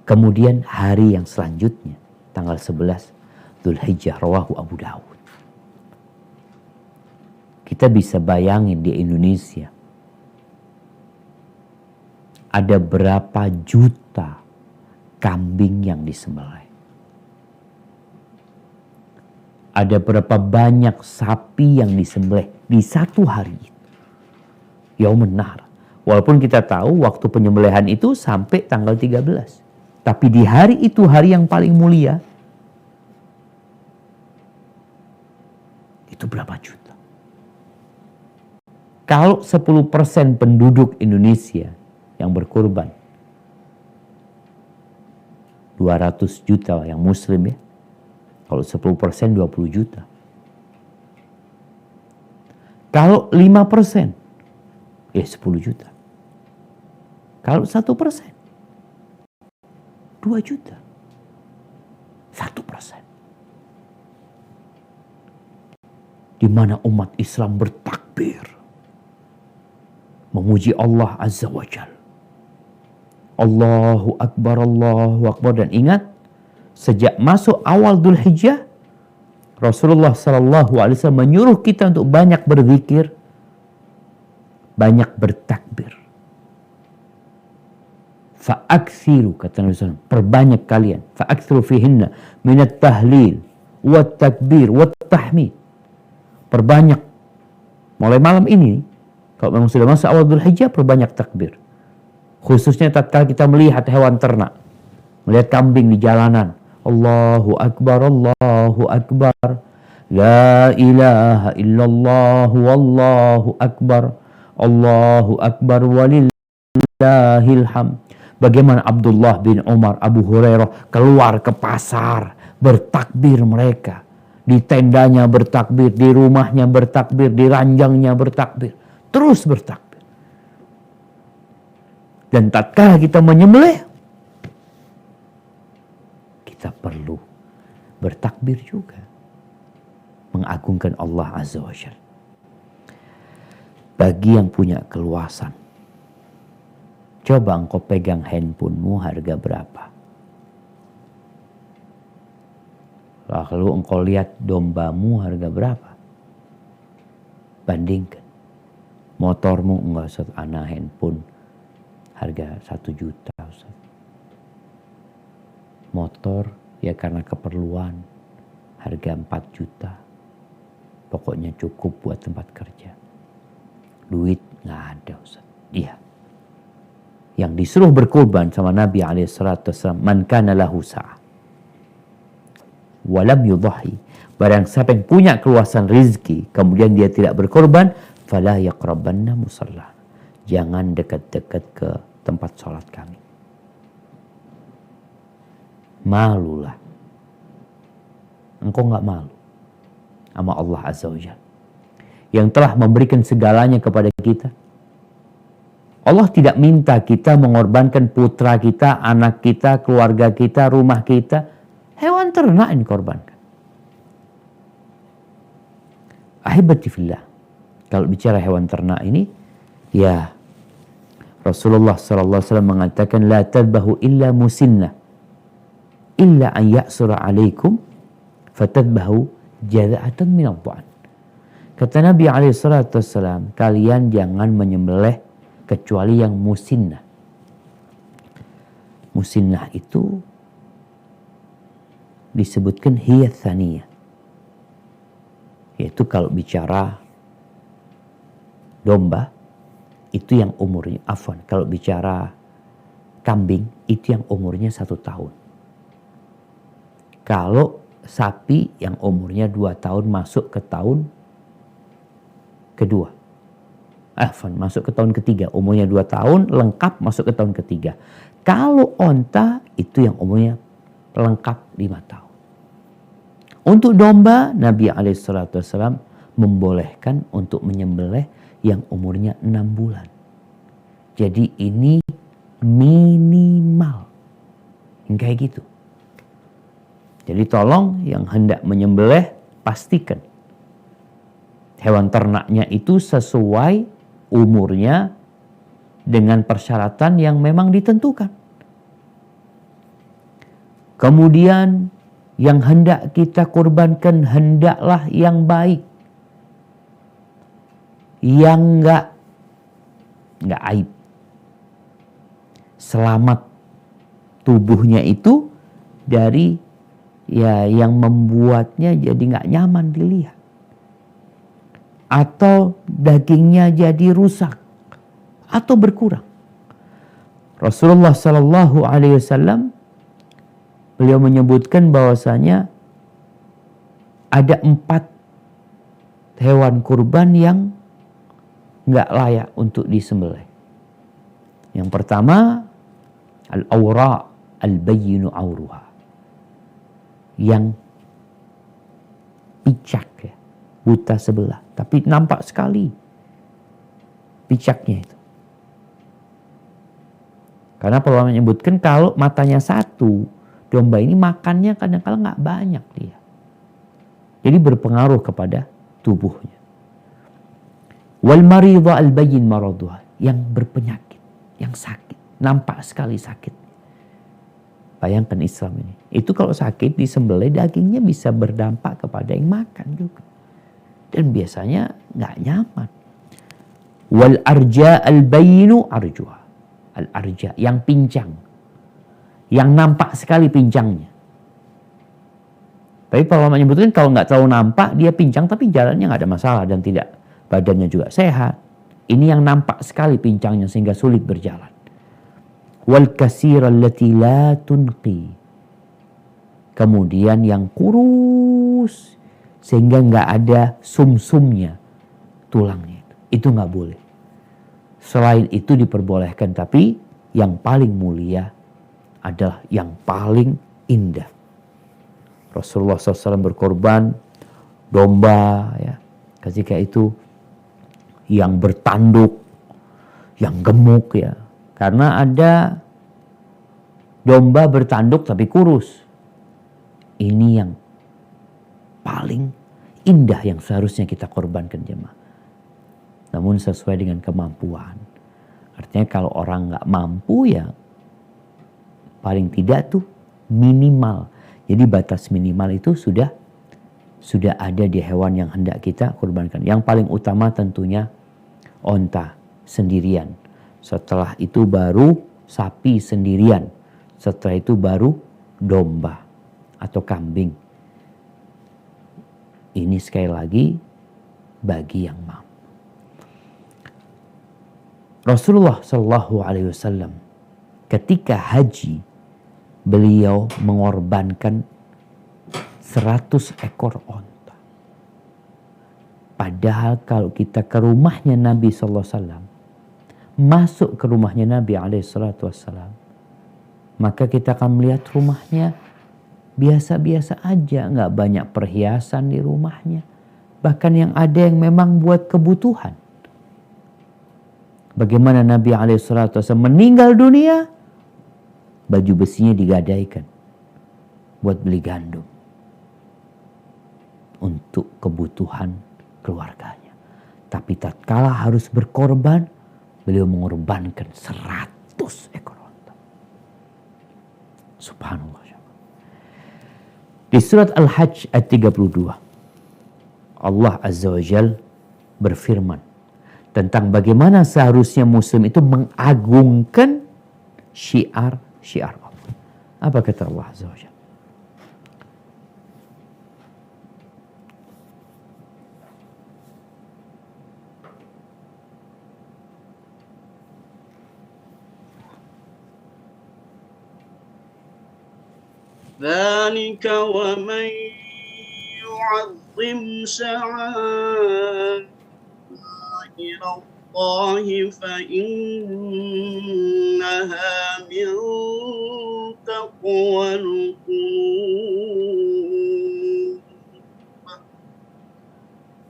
Kemudian hari yang selanjutnya, tanggal 11 Dzulhijjah, rawahu Abu Dawud. Kita bisa bayangin di Indonesia ada berapa juta kambing yang disembelih. Ada berapa banyak sapi yang disembelih di satu hari itu. Yaumun Nahr. Walaupun kita tahu waktu penyembelihan itu sampai tanggal 13. Tapi di hari itu, hari yang paling mulia, itu berapa juta? Kalau 10% penduduk Indonesia yang berkurban, 200 juta yang muslim ya. Kalau 10% 20 juta. Kalau 5%, ya 10 juta. Kalau 1%, 2 juta. 1%. Di mana umat Islam bertakbir, memuji Allah Azza wa Jal. Allahu Akbar, Allahu Akbar. Dan ingat, sejak masuk awal Dhul Hijjah, Rasulullah SAW menyuruh kita untuk banyak berzikir, banyak bertakbir. Fa'aksiru, kata Nabi SAW, perbanyak kalian. Fa'aksiru fihinna minat tahlil, wat takbir, wat tahmid. Perbanyak. Mulai malam ini, kalau memang sudah masuk awal Dhul Hijjah, perbanyak takbir. Khususnya tatkala kita melihat hewan ternak, melihat kambing di jalanan. Allahu Akbar, Allahu Akbar. La ilaha illallah, wallahu akbar. Allahu Akbar walillahil hamd. Bagaimana Abdullah bin Umar, Abu Hurairah keluar ke pasar, bertakbir mereka. Di tendanya bertakbir, di rumahnya bertakbir, di ranjangnya bertakbir. Terus bertakbir. Dan tatkala kita menyembelih, kita perlu bertakbir juga. Mengagungkan Allah Azza wa Jalla. Bagi yang punya keluasan, coba engkau pegang handphonemu, harga berapa? Lalu engkau lihat dombamu, harga berapa? Bandingkan. Motormu, enggak Ustaz, ana handphone harga 1 juta Ustaz. Motor ya karena keperluan, harga 4 juta. Pokoknya cukup buat tempat kerja. Duit nggak ada Ustaz. Iya. Yang disuruh berkorban sama Nabi SAW, man kana lahu sa'ah walam yudhahi, barang siapa yang punya keluasan rizki kemudian dia tidak berkorban, fala yaqrabanna musalla, jangan dekat-dekat ke tempat sholat kami. Malulah, engkau nggak malu sama Allah Azza wa Jalla yang telah memberikan segalanya kepada kita. Allah tidak minta kita mengorbankan putra kita, anak kita, keluarga kita, rumah kita. Hewan ternak yang dikorbankan. Ahibati fillah. Kalau bicara hewan ternak ini, ya Rasulullah SAW mengatakan, la tadbahu illa musinnah, illa an ya'sura alaikum, fatadbahu jaza'atan minal bu'an. Kata Nabi SAW, kalian jangan menyembelih kecuali yang musinnah. Musinnah itu disebutkan hiya thaniyah, yaitu kalau bicara domba itu yang umurnya, kalau bicara kambing itu yang umurnya 1 tahun. Kalau sapi yang umurnya 2 tahun masuk ke tahun kedua, masuk ke tahun ketiga, umurnya 2 tahun lengkap masuk ke tahun ketiga. Kalau onta itu yang umurnya lengkap 5 tahun. Untuk domba, Nabi SAW membolehkan untuk menyembelih yang umurnya 6 bulan. Jadi ini minimal. Kayak gitu. Jadi tolong yang hendak menyembelih, pastikan hewan ternaknya itu sesuai umurnya dengan persyaratan yang memang ditentukan. Kemudian yang hendak kita korbankan hendaklah yang baik, yang enggak aib, selamat tubuhnya itu dari yang membuatnya jadi enggak nyaman dilihat, atau dagingnya jadi rusak atau berkurang. Rasulullah SAW beliau menyebutkan bahwasanya ada 4 hewan kurban yang nggak layak untuk disembelih. Yang pertama, al-awra al-bayyinu awruha, yang picak ya, buta sebelah, tapi nampak sekali picaknya itu. Karena para ulama menyebutkan kalau matanya satu, domba ini makannya kadang-kadang nggak banyak dia. Jadi berpengaruh kepada tubuhnya. Wal maridha al bayyin maraduha, yang berpenyakit, yang sakit, nampak sekali sakit. Bayangkan Islam ini. Itu kalau sakit disembelih, dagingnya bisa berdampak kepada yang makan juga. Dan biasanya nggak nyaman. Wal arja al bayyinu arjuha. Al arja, yang pincang. Yang nampak sekali pincangnya. Tapi para ulama menyebutkan kalau nggak terlalu nampak, dia pincang tapi jalannya nggak ada masalah dan tidak, badannya juga sehat. Ini yang nampak sekali pincangnya sehingga sulit berjalan. Wal kasira allati la tunqi. Kemudian yang kurus sehingga nggak ada sumsumnya, tulangnya. Itu nggak boleh. Selain itu diperbolehkan, tapi yang paling mulia adalah yang paling indah. Rasulullah SAW berkorban domba, ya. Ketika itu yang bertanduk, yang gemuk, ya. Karena ada domba bertanduk tapi kurus. Ini yang paling indah yang seharusnya kita korbankan, jemaah. Namun sesuai dengan kemampuan. Artinya kalau orang nggak mampu, ya paling tidak tuh minimal. Jadi batas minimal itu sudah ada di hewan yang hendak kita korbankan. Yang paling utama tentunya onta sendirian. Setelah itu baru sapi sendirian. Setelah itu baru domba atau kambing. Ini sekali lagi bagi yang mampu. Rasulullah Shallallahu Alaihi Wasallam ketika haji, beliau mengorbankan 100 ekor onta. Padahal kalau kita ke rumahnya Nabi Sallallahu Alaihi Wasallam, masuk ke rumahnya Nabi SAW, maka kita akan melihat rumahnya biasa-biasa aja, nggak banyak perhiasan di rumahnya. Bahkan yang ada yang memang buat kebutuhan. Bagaimana Nabi SAW meninggal dunia, baju besinya digadaikan buat beli gandum untuk kebutuhan keluarganya. Tapi tatkala harus berkorban, beliau mengorbankan 100 ekor onta. Subhanallah. Di surat Al-Hajj ayat 32, Allah Azza wa Jal berfirman tentang bagaimana seharusnya muslim itu mengagungkan syiar Allah. Apa kata Allah Azza wa Jalla? ذلك ومن يعظم شعائر الله فإنها من تقوى القلوب.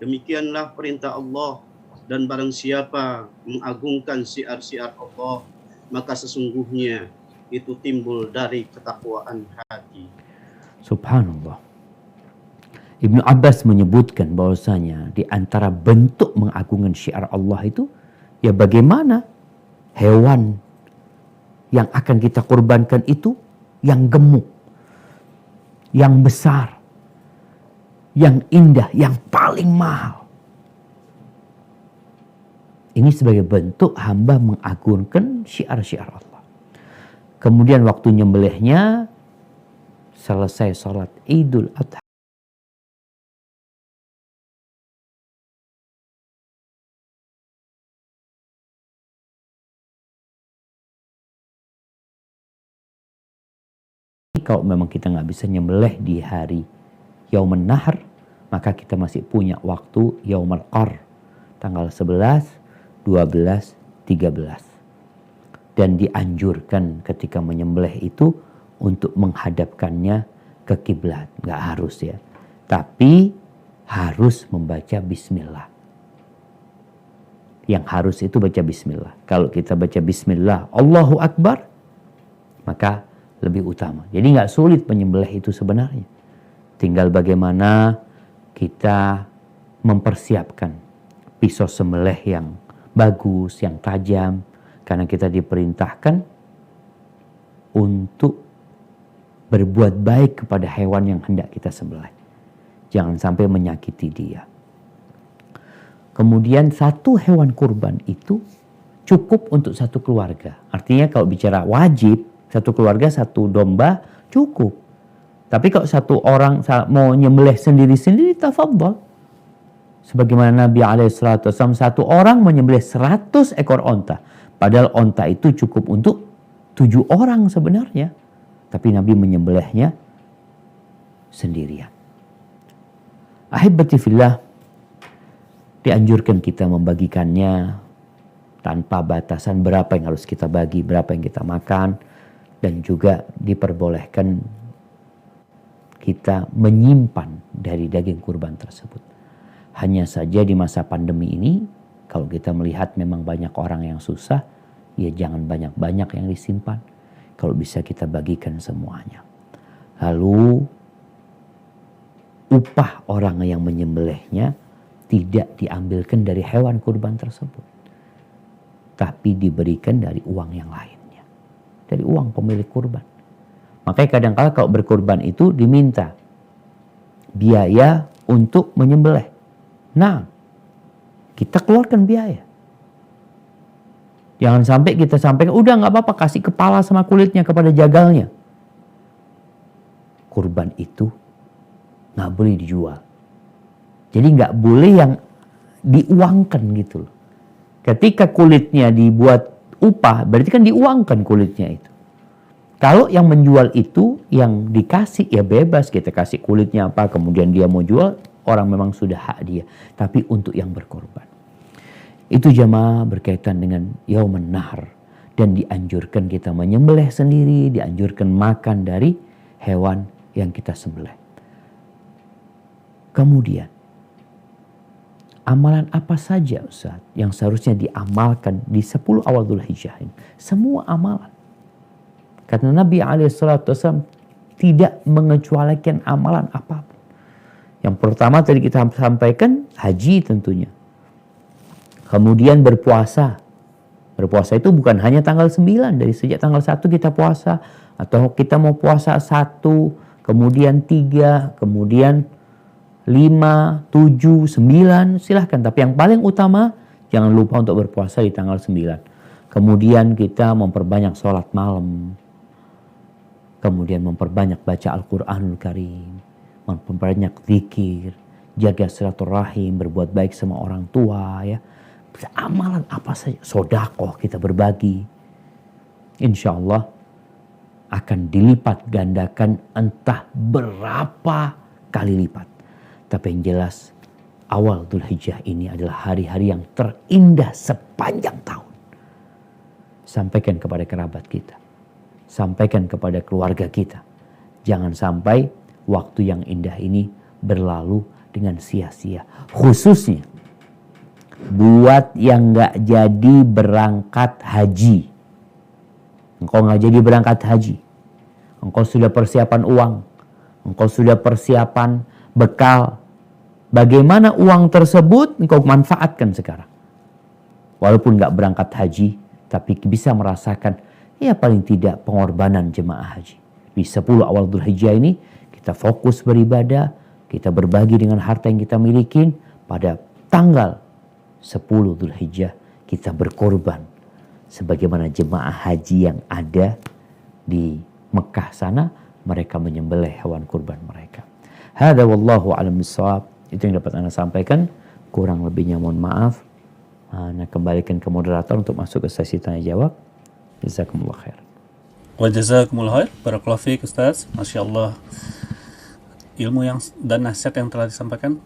Demikianlah perintah Allah, dan barang siapa mengagungkan syiar-syiar Allah, maka sesungguhnya itu timbul dari ketakwaan hati. Subhanallah. Ibnu Abbas menyebutkan bahwasanya di antara bentuk mengagungkan syiar Allah itu, ya bagaimana hewan yang akan kita korbankan itu yang gemuk, yang besar, yang indah, yang paling mahal. Ini sebagai bentuk hamba mengagungkan syiar-syiar Allah. Kemudian waktu nyembelihnya, selesai sholat Idul Adha, kalau memang kita nggak bisa nyembelih di hari Yaumun Nahar, maka kita masih punya waktu Yaumul Qar, tanggal 11, 12, 13. Dan dianjurkan ketika menyembelih itu untuk menghadapkannya ke kiblat. Nggak harus ya. Tapi harus membaca bismillah. Yang harus itu baca bismillah. Kalau kita baca bismillah, Allahu Akbar, maka lebih utama. Jadi nggak sulit menyembelih itu sebenarnya. Tinggal bagaimana kita mempersiapkan pisau sembelih yang bagus, yang tajam. Karena kita diperintahkan untuk berbuat baik kepada hewan yang hendak kita sembelih. Jangan sampai menyakiti dia. Kemudian satu hewan kurban itu cukup untuk satu keluarga. Artinya kalau bicara wajib, satu keluarga satu domba cukup. Tapi kalau satu orang mau nyembelih sendiri-sendiri, tafadhol. Sebagaimana Nabi SAW, satu orang menyembelih 100 ekor onta. Padahal onta itu cukup untuk 7 orang sebenarnya. Tapi Nabi menyembelihnya sendirian. Ahibati fillah, dianjurkan kita membagikannya tanpa batasan berapa yang harus kita bagi, berapa yang kita makan. Dan juga diperbolehkan kita menyimpan dari daging kurban tersebut. Hanya saja di masa pandemi ini, kalau kita melihat memang banyak orang yang susah, ya jangan banyak-banyak yang disimpan. Kalau bisa kita bagikan semuanya. Lalu upah orang yang menyembelihnya tidak diambilkan dari hewan kurban tersebut, tapi diberikan dari uang yang lainnya, dari uang pemilik kurban. Makanya kadang-kala kalau berkurban itu diminta biaya untuk menyembelih. Nah, kita keluarkan biaya. Jangan sampai kita sampaikan, udah nggak apa-apa, kasih kepala sama kulitnya kepada jagalnya. Kurban itu nggak boleh dijual. Jadi nggak boleh yang diuangkan gitu loh. Ketika kulitnya dibuat upah, berarti kan diuangkan kulitnya itu. Kalau yang menjual itu, yang dikasih ya bebas, kita kasih kulitnya apa, kemudian dia mau jual, orang memang sudah hak dia. Tapi untuk yang berkorban. Itu jamaah berkaitan dengan Yaumun Nahar. Dan dianjurkan kita menyembelih sendiri, dianjurkan makan dari hewan yang kita sembelih. Kemudian, amalan apa saja Ustaz yang seharusnya diamalkan di 10 awal Dzulhijjah ini? Semua amalan. Karena Nabi SAW tidak mengecualikan amalan apapun. Yang pertama tadi kita sampaikan, haji tentunya. Kemudian berpuasa. Berpuasa itu bukan hanya tanggal 9. Dari sejak tanggal 1 kita puasa. Atau kita mau puasa 1, kemudian 3, kemudian 5, 7, 9. Silahkan. Tapi yang paling utama, jangan lupa untuk berpuasa di tanggal 9. Kemudian kita memperbanyak sholat malam. Kemudian memperbanyak baca Al-Quranul Karim. Memperbanyak zikir. Jaga silaturahim. Berbuat baik sama orang tua. Ya. Amalan apa saja. Sodakoh kita berbagi. Insya Allah akan dilipat gandakan entah berapa kali lipat. Tapi yang jelas awal Dzulhijjah ini adalah hari-hari yang terindah sepanjang tahun. Sampaikan kepada kerabat kita. Sampaikan kepada keluarga kita. Jangan sampai waktu yang indah ini berlalu dengan sia-sia. Khususnya buat yang gak jadi berangkat haji. Engkau gak jadi berangkat haji. Engkau sudah persiapan uang. Engkau sudah persiapan bekal. Bagaimana uang tersebut engkau manfaatkan sekarang. Walaupun gak berangkat haji, tapi bisa merasakan ya paling tidak pengorbanan jemaah haji. Di 10 awal Dzulhijjah ini kita fokus beribadah, kita berbagi dengan harta yang kita miliki. Pada tanggal 10 Dzulhijjah kita berkorban. Sebagaimana jemaah haji yang ada di Mekah sana, mereka menyembelih hewan kurban mereka. Hada wallahu a'lam bishawab. Itu yang dapat Anda sampaikan. Kurang lebihnya mohon maaf. Anda kembalikan ke moderator untuk masuk ke sesi tanya jawab. Jazakumullah khair. Wa jazakumullah khair. Barakallahu fiik Ustaz. Masya Allah. Ilmu yang dan nasihat yang telah disampaikan.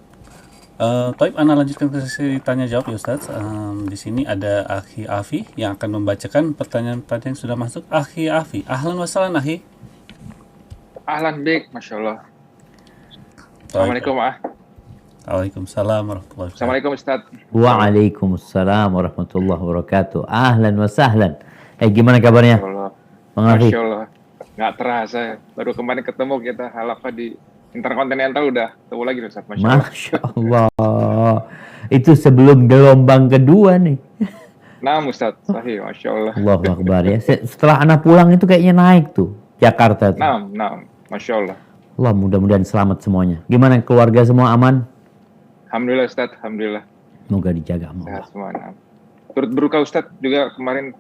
Taib, Anda lanjutkan ke sesi tanya jawab ya Ustaz. Di sini ada Akhi Afi yang akan membacakan pertanyaan-pertanyaan yang sudah masuk. Akhi Afi, ahlan wa sahlan Akhi. Ahlan bik, Masya Allah. Assalamualaikum, Waalaikumsalam warahmatullahi wabarakatuh. Assalamualaikum Ustaz. Waalaikumsalam warahmatullahi wabarakatuh. Ahlan wa sahlan. Gimana kabarnya? Masya Allah. Bang Afi? Masya Allah. Nggak terasa ya. Baru kemarin ketemu kita halaqah di Interkontinental udah ketemu lagi Ustaz. Masya Allah. Masya Allah. Itu sebelum gelombang kedua nih. Nah Ustaz, sahih. Masya Allah. Allahu Akbar ya. Setelah anak pulang itu kayaknya naik tuh Jakarta tuh. Nah. Masya Allah. Allah mudah-mudahan selamat semuanya. Gimana keluarga semua aman? Alhamdulillah Ustaz. Alhamdulillah. Semoga dijaga sama Allah. Sehat semua. Nah. Turut berduka Ustaz juga kemarin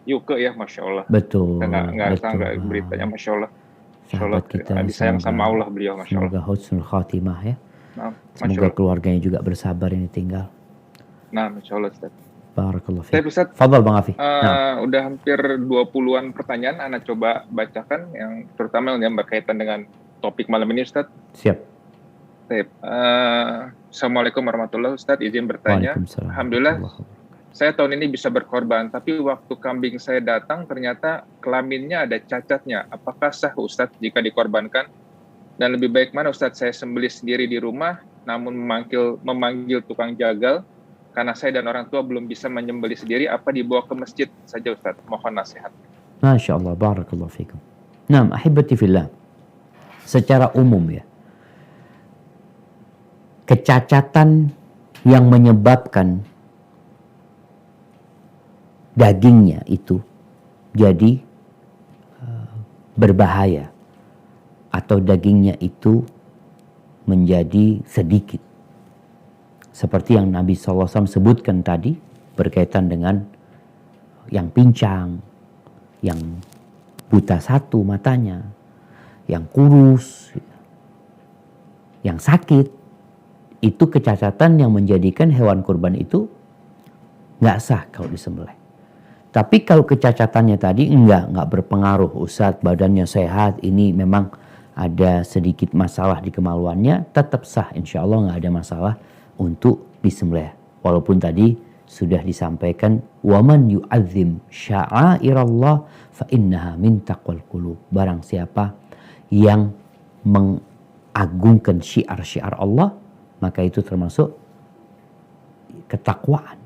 Yuke ya. Masya Allah. Betul. Kita nggak betul. sangka beritanya. Masya Allah. Masya Allah. Sahabat kita Disayang semoga- sama Allah beliau. Masya Allah. Semoga husnul khatimah ya. Nah, Masya Semoga Allah. keluarganya juga bersabar ini tinggal. Nah, Masya Allah Ustaz. Barakallahu Tapi fiik. Ustaz, Fadhal Bang Afi. Nah, udah hampir 20-an pertanyaan Ana coba bacakan yang terutama yang berkaitan dengan topik malam ini Ustaz. siap. Baik, Assalamualaikum warahmatullahi wabarakatuh. Ustaz izin bertanya. Waalaikumsalam. Alhamdulillah warahmatullahi wabarakatuh. saya tahun ini bisa berkorban, tapi waktu kambing saya datang ternyata kelaminnya ada cacatnya. Apakah sah Ustaz jika dikorbankan? Dan lebih baik mana Ustaz saya sembelih sendiri di rumah namun memanggil tukang jagal karena saya dan orang tua belum bisa menyembelih sendiri, apa dibawa ke masjid saja Ustaz? Mohon nasihat. Masya Allah, barakallahu fikum. Nah, ahibati fillah. Secara umum ya, kecacatan yang menyebabkan dagingnya itu jadi berbahaya atau dagingnya itu menjadi sedikit. Seperti yang Nabi SAW sebutkan tadi berkaitan dengan yang pincang, yang buta satu matanya, yang kurus, yang sakit. Itu kecacatan yang menjadikan hewan kurban itu nggak sah kalau disembelih. Tapi kalau kecacatannya tadi nggak berpengaruh, Ustadz badannya sehat, ini memang ada sedikit masalah di kemaluannya, tetap sah, insya Allah nggak ada masalah untuk disembelih. Walaupun tadi sudah disampaikan, waman yu'adzim sya'airallah fa innaha min taqwal qulub. Barang siapa yang mengagungkan syiar-syiar Allah, maka itu termasuk ketakwaan.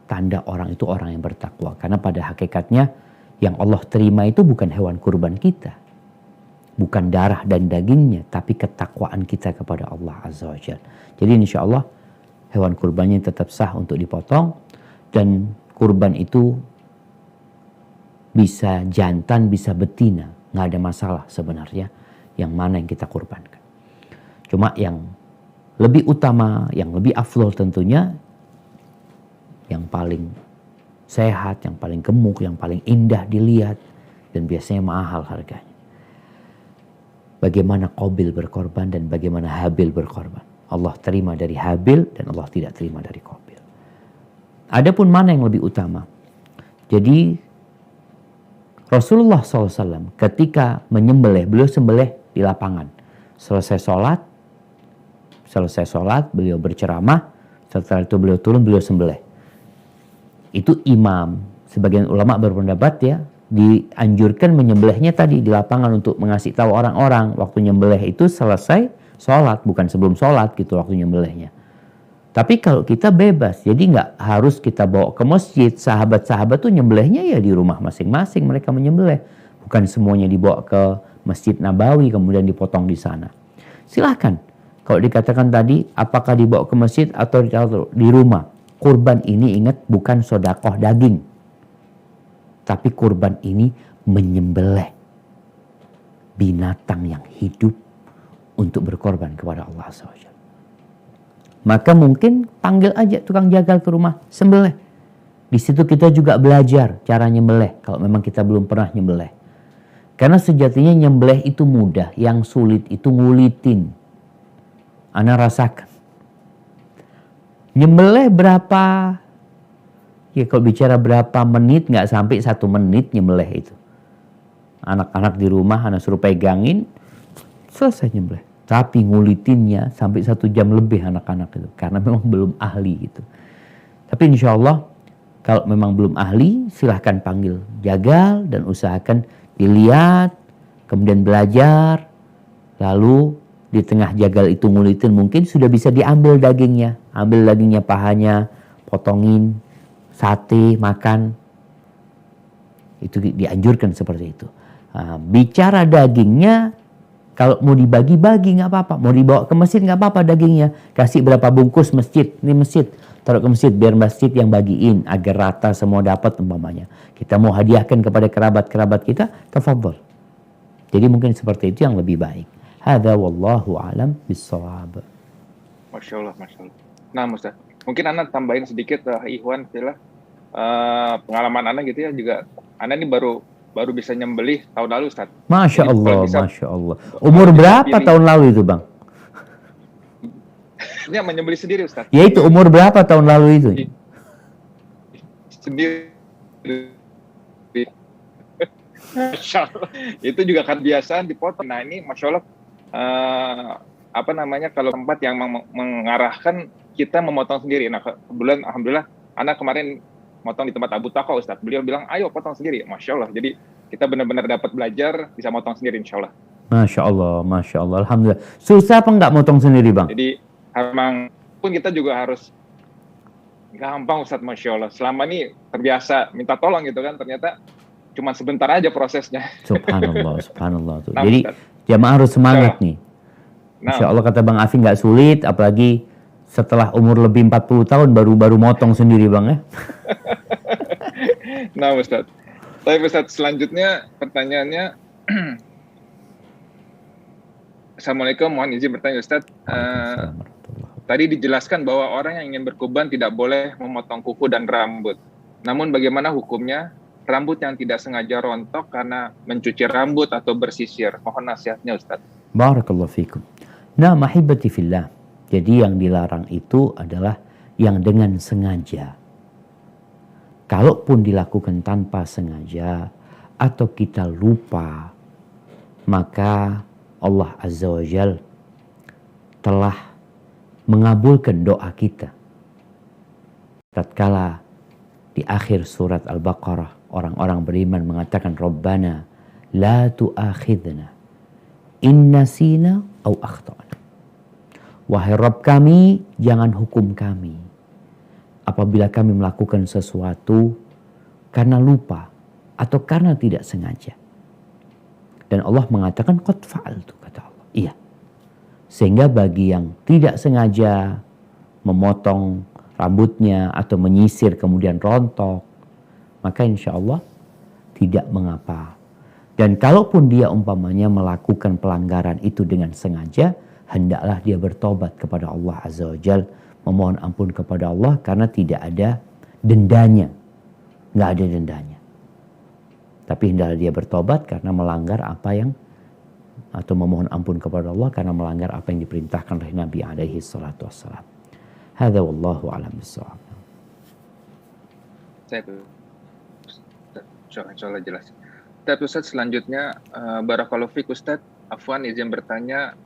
Tanda orang itu orang yang bertakwa. Karena pada hakikatnya yang Allah terima itu bukan hewan kurban kita. Bukan darah dan dagingnya. Tapi ketakwaan kita kepada Allah Azza wa Jalla. Jadi insya Allah hewan kurbannya tetap sah untuk dipotong. Dan kurban itu bisa jantan, bisa betina. Nggak ada masalah sebenarnya yang mana yang kita kurbankan. Cuma yang lebih utama, yang lebih afdol tentunya yang paling sehat, yang paling gemuk, yang paling indah dilihat, dan biasanya mahal harganya. Bagaimana Qabil berkorban dan bagaimana Habil berkorban. Allah terima dari Habil dan Allah tidak terima dari Qabil. Adapun mana yang lebih utama? Jadi Rasulullah SAW ketika menyembelih, beliau sembelih di lapangan. Selesai sholat, beliau berceramah, setelah itu beliau turun, beliau sembelih. Itu imam, sebagian ulama berpendapat ya, dianjurkan menyembelihnya tadi di lapangan untuk mengasih tahu orang-orang waktu nyembelih itu selesai sholat, bukan sebelum sholat gitu waktu nyembelihnya. Tapi kalau kita bebas, jadi nggak harus kita bawa ke masjid. Sahabat-sahabat tuh nyembelihnya ya di rumah masing-masing mereka menyembelih. Bukan semuanya dibawa ke Masjid Nabawi kemudian dipotong di sana. Silahkan. Kalau dikatakan tadi, apakah dibawa ke masjid atau di rumah? Kurban ini ingat bukan sodakoh daging. Tapi kurban ini menyembelih binatang yang hidup untuk berkorban kepada Allah SWT. Maka mungkin panggil aja tukang jagal ke rumah, sembelih. Di situ kita juga belajar cara nyembelih kalau memang kita belum pernah nyembelih. Karena sejatinya nyembelih itu mudah, yang sulit itu ngulitin. Ana rasakan. Nyembelih berapa? Ya kalau bicara berapa menit, nggak sampai 1 menit nyembelih itu. Anak-anak di rumah, anak suruh pegangin, selesai nyembelih. Tapi ngulitinnya sampai 1 jam lebih anak-anak itu. Karena memang belum ahli gitu. Tapi insya Allah kalau memang belum ahli, silahkan panggil jagal dan usahakan dilihat, kemudian belajar, lalu di tengah jagal itu ngulitin, mungkin sudah bisa diambil dagingnya. Ambil dagingnya, pahanya, potongin, sate, makan. Itu dianjurkan seperti itu. Nah, bicara dagingnya, kalau mau dibagi-bagi nggak apa-apa. Mau dibawa ke masjid nggak apa-apa dagingnya. Kasih berapa bungkus masjid. Ini masjid. Taruh ke masjid biar masjid yang bagiin. Agar rata semua dapat umpamanya. Kita mau hadiahkan kepada kerabat-kerabat kita, tafadhol. Jadi mungkin seperti itu yang lebih baik. Hadza wallahu a'lam bissawab. Masya Allah, Masya Allah. Nah, Ustaz, mungkin Ana tambahin sedikit, Ikhwan, pengalaman Ana gitu ya juga. Ana ini baru bisa nyembelih tahun lalu, Ustaz. Masya Jadi Allah, kalau bisa- Masya Allah. Umur berapa tahun lalu itu, Bang? Ini menyembelih sendiri, Ustaz. Ya itu umur berapa tahun lalu itu? Sendiri. Masya Allah. Itu juga kan kebiasaan dipotong. Nah, ini Masya Allah, kalau tempat yang mengarahkan kita memotong sendiri. Nah, kebetulan alhamdulillah anak kemarin motong di tempat Abu Tako, Ustaz. Beliau bilang, ayo potong sendiri. Masya Allah. Jadi kita benar-benar dapat belajar bisa motong sendiri, insya Allah. Masya Allah, Masya Allah. Alhamdulillah. Susah apa nggak motong sendiri, Bang? Jadi memang pun kita juga harus gampang, Ustaz, Masya Allah. Selama ini terbiasa minta tolong gitu kan, ternyata cuma sebentar aja prosesnya. Subhanallah, subhanallah. Tuh. Nah, Jadi Ustaz. jamaah harus semangat nih. Nah, Insya Allah kata Bang Afi nggak sulit, apalagi setelah umur lebih 40 tahun baru motong sendiri, Bang ya. nah Ustaz. Tapi Ustaz, selanjutnya pertanyaannya, Assalamualaikum, mohon izin bertanya Ustaz. Tadi dijelaskan bahwa orang yang ingin berkurban tidak boleh memotong kuku dan rambut. Namun bagaimana hukumnya rambut yang tidak sengaja rontok karena mencuci rambut atau bersisir? Mohon nasihatnya Ustaz. Barakallahu fikum. Nah, mahibati fillah. Jadi yang dilarang itu adalah yang dengan sengaja. Kalaupun dilakukan tanpa sengaja atau kita lupa, maka Allah Azza wa Jal telah mengabulkan doa kita. Tatkala di akhir surat Al-Baqarah orang-orang beriman mengatakan Rabbana la tu'akhidna in nasina au akhtana. Wahai Rabb kami, jangan hukum kami apabila kami melakukan sesuatu karena lupa atau karena tidak sengaja. Dan Allah mengatakan qad fa'altu, kata Allah. Iya. Sehingga bagi yang tidak sengaja memotong rambutnya atau menyisir kemudian rontok, maka insya Allah tidak mengapa. Dan kalaupun dia umpamanya melakukan pelanggaran itu dengan sengaja, hendaklah dia bertobat kepada Allah Azza wa Jal, memohon ampun kepada Allah karena tidak ada dendanya. Nggak ada dendanya. Tapi hendaklah dia bertobat karena melanggar apa yang, atau memohon ampun kepada Allah karena melanggar apa yang diperintahkan oleh Nabi alaihi salatu wassalam. Hadza wallahu a'lam bissawab. Saya insya Allah jelas. Tapi Ustaz, selanjutnya Barakallahu Fik Ustaz, Afwan izin bertanya,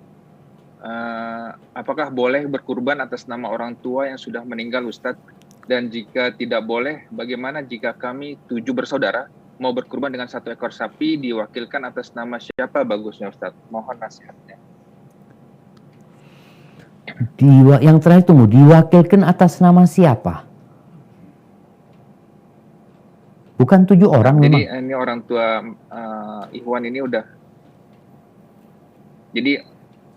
apakah boleh berkurban atas nama orang tua yang sudah meninggal Ustaz? Dan jika tidak boleh, bagaimana jika kami 7 bersaudara mau berkurban dengan 1 ekor sapi, diwakilkan atas nama siapa bagusnya Ustaz? Mohon nasihatnya. Yang terakhir tunggu, diwakilkan atas nama siapa? Bukan 7 orang Jadi memang. ini orang tua Ikhwan ini udah. Jadi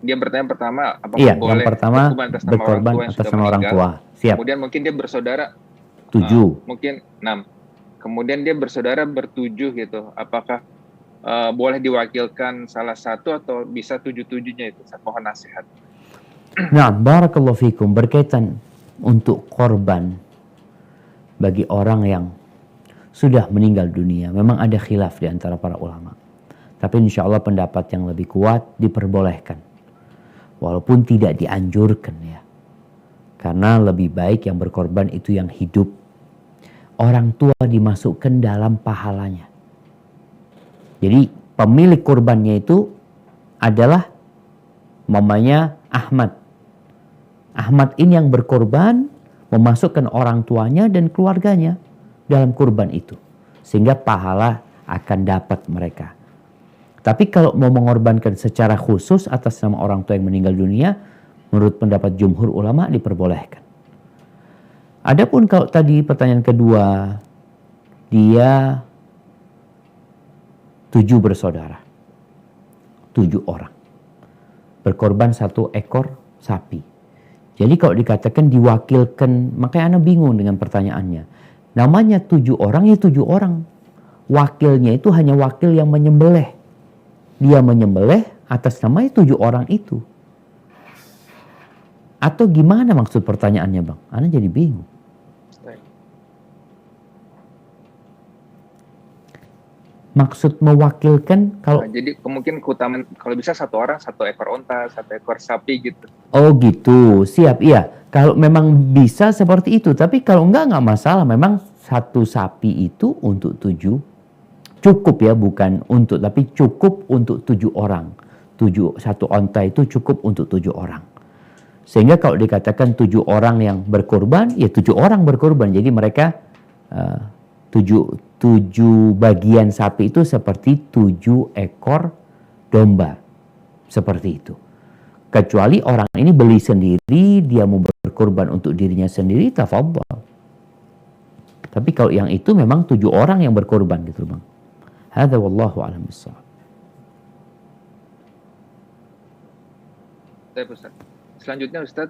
dia bertanya pertama, apakah Iya, boleh yang pertama berkorban yang atas sudah nama orang meninggal? tua. Siap. Kemudian mungkin dia bersaudara 7. mungkin 6. Kemudian dia bersaudara bertujuh gitu. Apakah boleh diwakilkan salah satu atau bisa 7-7-nya itu? Saya mohon nasihat. Nah, barakallahu fikum, berkaitan untuk korban bagi orang yang sudah meninggal dunia, memang ada khilaf di antara para ulama. Tapi insya Allah pendapat yang lebih kuat diperbolehkan. Walaupun tidak dianjurkan ya. Karena lebih baik yang berkorban itu yang hidup. Orang tua dimasukkan dalam pahalanya. Jadi pemilik kurbannya itu adalah mamanya Ahmad. Ahmad ini yang berkorban memasukkan orang tuanya dan keluarganya dalam kurban itu. Sehingga pahala akan dapat mereka. Tapi kalau mau mengorbankan secara khusus atas nama orang tua yang meninggal dunia, menurut pendapat jumhur ulama diperbolehkan. Adapun kalau tadi pertanyaan kedua, dia 7 bersaudara, 7 orang, berkorban 1 ekor sapi. Jadi kalau dikatakan diwakilkan, makanya Ana bingung dengan pertanyaannya. Namanya 7 orang, ya 7 orang. Wakilnya itu hanya wakil yang menyembelih. Dia menyembelih atas nama 7 orang itu. Atau gimana maksud pertanyaannya, Bang? Ana jadi bingung. Maksud mewakilkan kalau... Nah, jadi mungkin keutamaan kalau bisa 1 orang 1 ekor onta, 1 ekor sapi gitu. Oh gitu, siap, iya. Kalau memang bisa seperti itu, tapi kalau enggak masalah. Memang 1 sapi itu untuk 7, cukup ya, bukan untuk, tapi cukup untuk 7 orang. 1 onta itu cukup untuk 7 orang. Sehingga kalau dikatakan 7 orang yang berkorban, ya 7 orang berkorban. Jadi mereka 7 bagian sapi itu seperti 7 ekor domba. Seperti itu. Kecuali orang ini beli sendiri, dia mau berkorban untuk dirinya sendiri, tafadhal. Tapi kalau yang itu memang 7 orang yang berkorban gitu, Bang. Hadza wallahu a'lam bissawab. Ustaz. Selanjutnya Ustaz,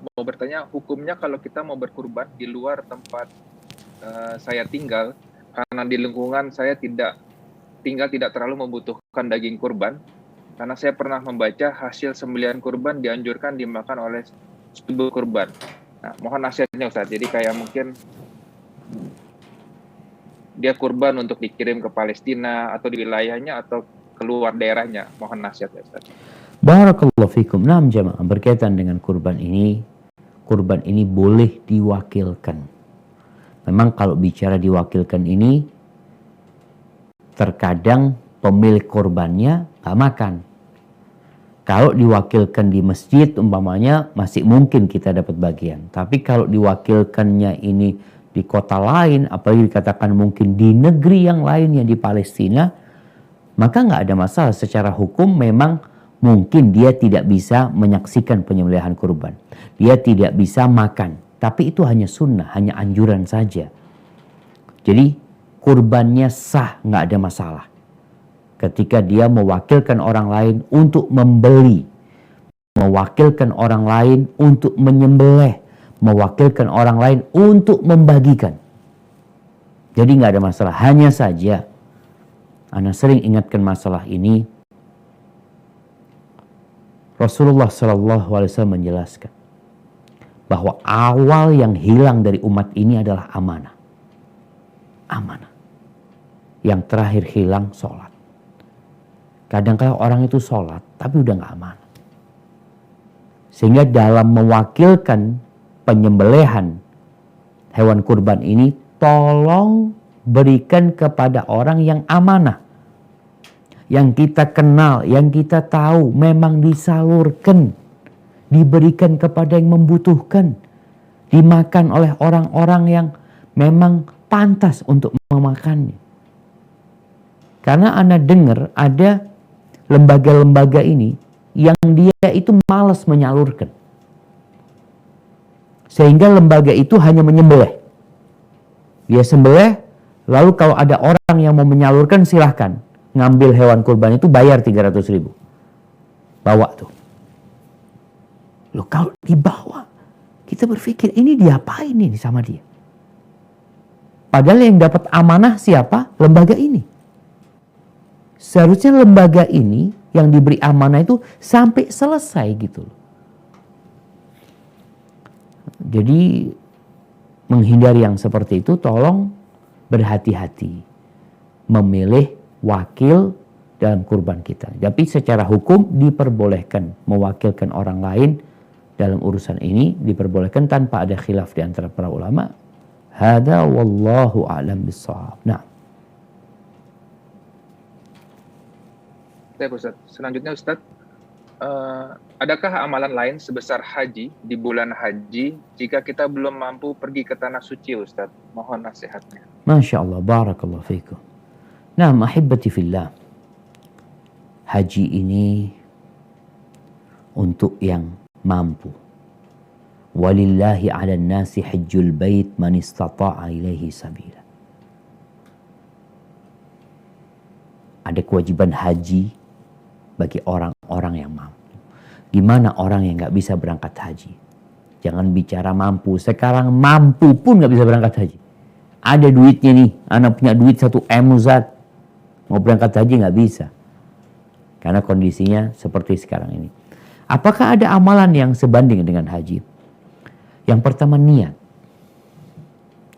mau bertanya, hukumnya kalau kita mau berkurban di luar tempat saya tinggal, karena di lingkungan saya tidak terlalu membutuhkan daging kurban, karena saya pernah membaca hasil sembelihan kurban dianjurkan dimakan oleh ibu kurban. Nah, mohon nasihatnya Ustaz. Jadi kayak mungkin dia kurban untuk dikirim ke Palestina atau di wilayahnya atau keluar daerahnya. Mohon nasihatnya Ustaz. Barakallahu fikum. Nah, jamaah, berkaitan dengan kurban ini boleh diwakilkan. Memang kalau bicara diwakilkan ini, terkadang pemilik korbannya gak makan. Kalau diwakilkan di masjid umpamanya masih mungkin kita dapat bagian. Tapi kalau diwakilkannya ini di kota lain, apalagi dikatakan mungkin di negeri yang lainnya di Palestina, maka gak ada masalah. Secara hukum memang mungkin dia tidak bisa menyaksikan penyembelihan kurban. Dia tidak bisa makan. Tapi itu hanya sunnah, hanya anjuran saja. Jadi kurbannya sah, nggak ada masalah. Ketika dia mewakilkan orang lain untuk membeli, mewakilkan orang lain untuk menyembelih, mewakilkan orang lain untuk membagikan. Jadi nggak ada masalah. Hanya saja, Ana sering ingatkan masalah ini. Rasulullah SAW menjelaskan bahwa awal yang hilang dari umat ini adalah amanah. Amanah. Yang terakhir hilang sholat. Kadang-kadang orang itu sholat, tapi udah gak amanah. Sehingga dalam mewakilkan penyembelihan hewan kurban ini, tolong berikan kepada orang yang amanah. Yang kita kenal, yang kita tahu, memang disalurkan. Diberikan kepada yang membutuhkan, dimakan oleh orang-orang yang memang pantas untuk memakannya. Karena Anda dengar ada lembaga-lembaga ini yang dia itu malas menyalurkan. Sehingga lembaga itu hanya menyembelih. Dia sembelih, lalu kalau ada orang yang mau menyalurkan silahkan. Ngambil hewan kurban itu bayar 300.000. Bawa tuh. Loh, kalau dibawa, kita berpikir ini diapain ini sama dia. Padahal yang dapat amanah siapa? Lembaga ini. Seharusnya lembaga ini yang diberi amanah itu sampai selesai gitu. Jadi menghindari yang seperti itu, tolong berhati-hati memilih wakil dalam kurban kita. Tapi secara hukum diperbolehkan mewakilkan orang lain dalam urusan ini, diperbolehkan tanpa ada khilaf di antara para ulama. Hada wallahu a'lam bissawab. Nah. Ustaz. Selanjutnya Ustaz, adakah amalan lain sebesar haji di bulan haji jika kita belum mampu pergi ke tanah suci Ustaz? Mohon nasihatnya. Masya Allah, barakallahu fikum. Nah, ahibbati fillah. haji ini untuk yang mampu. Walillahi 'alan nasi hajjul bait man istata'a ilaihi sabila. Ada kewajiban haji bagi orang-orang yang mampu. Gimana orang yang nggak bisa berangkat haji? Jangan bicara mampu. Sekarang mampu pun nggak bisa berangkat haji. Ada duitnya nih. Anak punya duit 1 M Ustaz. Mau berangkat haji nggak bisa. Karena kondisinya seperti sekarang ini. Apakah ada amalan yang sebanding dengan haji? Yang pertama niat.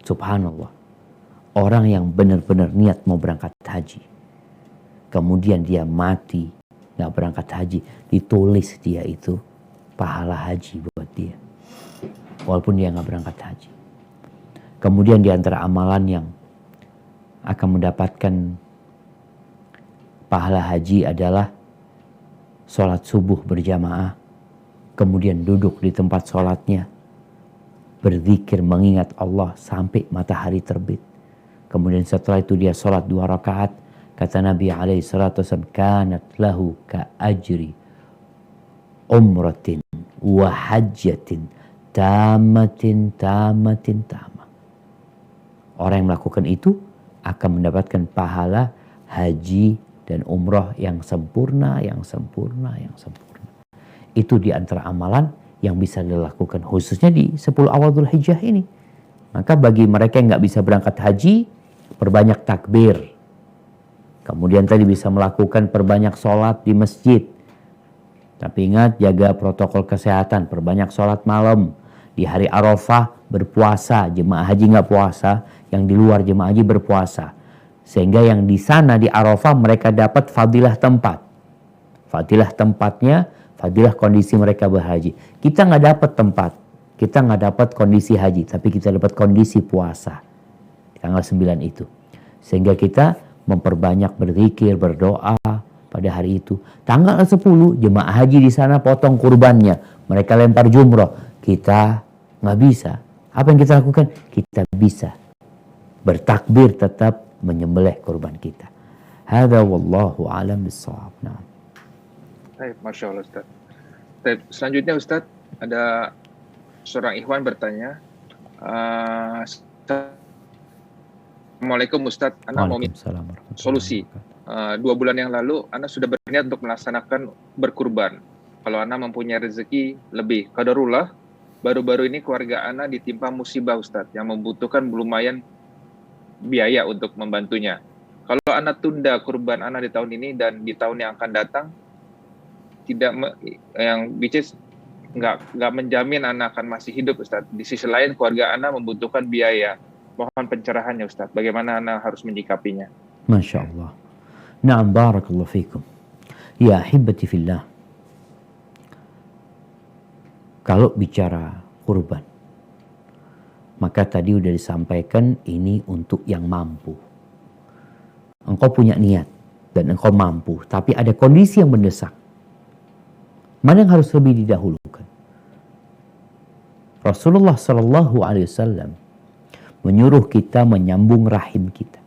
Subhanallah. Orang yang benar-benar niat mau berangkat haji. Kemudian dia mati nggak berangkat haji. Ditulis dia itu pahala haji buat dia. Walaupun dia nggak berangkat haji. Kemudian di antara amalan yang akan mendapatkan pahala haji adalah sholat subuh berjamaah. Kemudian duduk di tempat sholatnya. Berzikir mengingat Allah sampai matahari terbit. Kemudian setelah itu dia sholat 2 rakaat. Kata Nabi SAW, kanat lahu ka ajri umratin wa hajjatin tamatin. Orang yang melakukan itu akan mendapatkan pahala haji dan umrah yang sempurna. Itu di antara amalan yang bisa dilakukan khususnya di 10 awal Dzulhijjah ini. Maka bagi mereka yang nggak bisa berangkat haji, perbanyak takbir. Kemudian tadi bisa melakukan perbanyak sholat di masjid. Tapi ingat, jaga protokol kesehatan, perbanyak sholat malam. Di hari Arafah berpuasa, jemaah haji nggak puasa, yang di luar jemaah haji berpuasa. Sehingga yang di sana di Arafah mereka dapat fadilah tempat. Fadilah tempatnya, fadilah kondisi mereka berhaji. Kita nggak dapat tempat, kita nggak dapat kondisi haji, tapi kita dapat kondisi puasa. Tanggal 9 itu. Sehingga kita memperbanyak berzikir, berdoa pada hari itu. Tanggal 10 jemaah haji di sana potong kurbannya. Mereka lempar jumroh. Kita nggak bisa. Apa yang kita lakukan? Kita bisa bertakbir tetap menyembelih kurban kita. Hadza wallahu a'lam bissawab. Nah. Baik, Masya Allah Ustaz. Baik, selanjutnya Ustaz, ada seorang ikhwan bertanya, Assalamualaikum Ustaz, Ana mau minta solusi. 2 bulan yang lalu, Ana sudah berniat untuk melaksanakan berkurban. Kalau Ana mempunyai rezeki lebih, qadarullah, baru-baru ini keluarga Ana ditimpa musibah Ustaz, yang membutuhkan lumayan biaya untuk membantunya. Kalau Ana tunda kurban Ana di tahun ini dan di tahun yang akan datang, nggak menjamin Ana akan masih hidup Ustaz. Di sisi lain keluarga Ana membutuhkan biaya. Mohon pencerahannya Ustaz. Bagaimana Ana harus menyikapinya? Masya Allah. Na'am, barakallahu fikum. Ya ahibati fillah. Kalau bicara kurban, maka tadi udah disampaikan ini untuk yang mampu. Engkau punya niat dan engkau mampu, tapi ada kondisi yang mendesak. Mana yang harus lebih didahulukan? Rasulullah Sallallahu Alaihi Wasallam menyuruh kita menyambung rahim kita,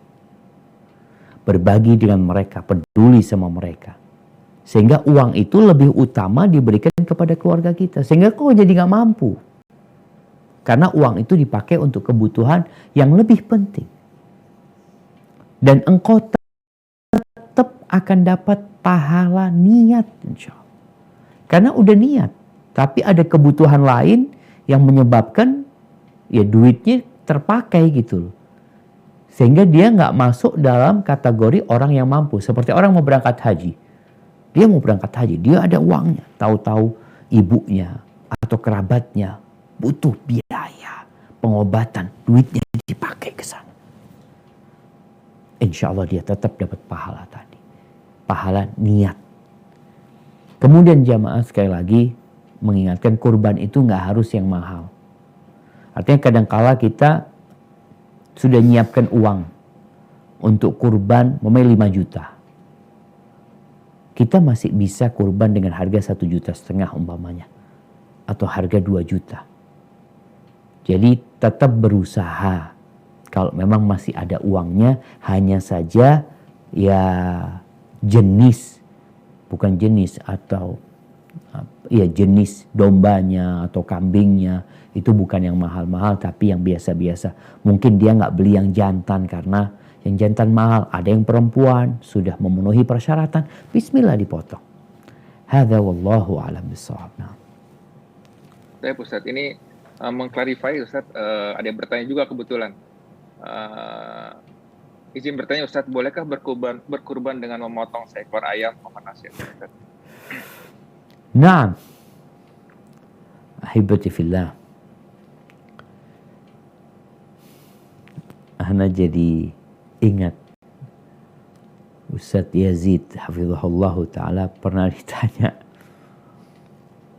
berbagi dengan mereka, peduli sama mereka, sehingga uang itu lebih utama diberikan kepada keluarga kita, sehingga kau jadi nggak mampu, karena uang itu dipakai untuk kebutuhan yang lebih penting, dan engkau tetap akan dapat pahala niat, insya Allah. Karena udah niat, tapi ada kebutuhan lain yang menyebabkan ya duitnya terpakai gitu loh. Sehingga dia nggak masuk dalam kategori orang yang mampu. Seperti orang mau berangkat haji. Dia mau berangkat haji, dia ada uangnya. Tahu-tahu ibunya atau kerabatnya butuh biaya pengobatan, duitnya dipakai ke sana. Insya Allah dia tetap dapat pahala tadi. Pahala niat. Kemudian jamaah sekali lagi mengingatkan kurban itu nggak harus yang mahal. Artinya kadangkala kita sudah nyiapkan uang untuk kurban 5 juta. Kita masih bisa kurban dengan harga 1,5 juta umpamanya. Atau harga 2 juta. Jadi tetap berusaha. Kalau memang masih ada uangnya, hanya saja ya jenis bukan jenis atau ya jenis dombanya atau kambingnya, itu bukan yang mahal-mahal tapi yang biasa-biasa. Mungkin dia nggak beli yang jantan karena yang jantan mahal. Ada yang perempuan sudah memenuhi persyaratan, bismillah dipotong. Hadza wallahu a'lam bishawab. Saya Ustaz, ini mengklarifikasi Ustaz, ada yang bertanya juga kebetulan. Izin bertanya Ustaz, bolehkah berkurban dengan memotong seekor ayam? Mohon nasihat Ustaz. Naam. Ahibati fillah. Ana jadi ingat Ustadz Yazid hafizahullah ta'ala pernah ditanya,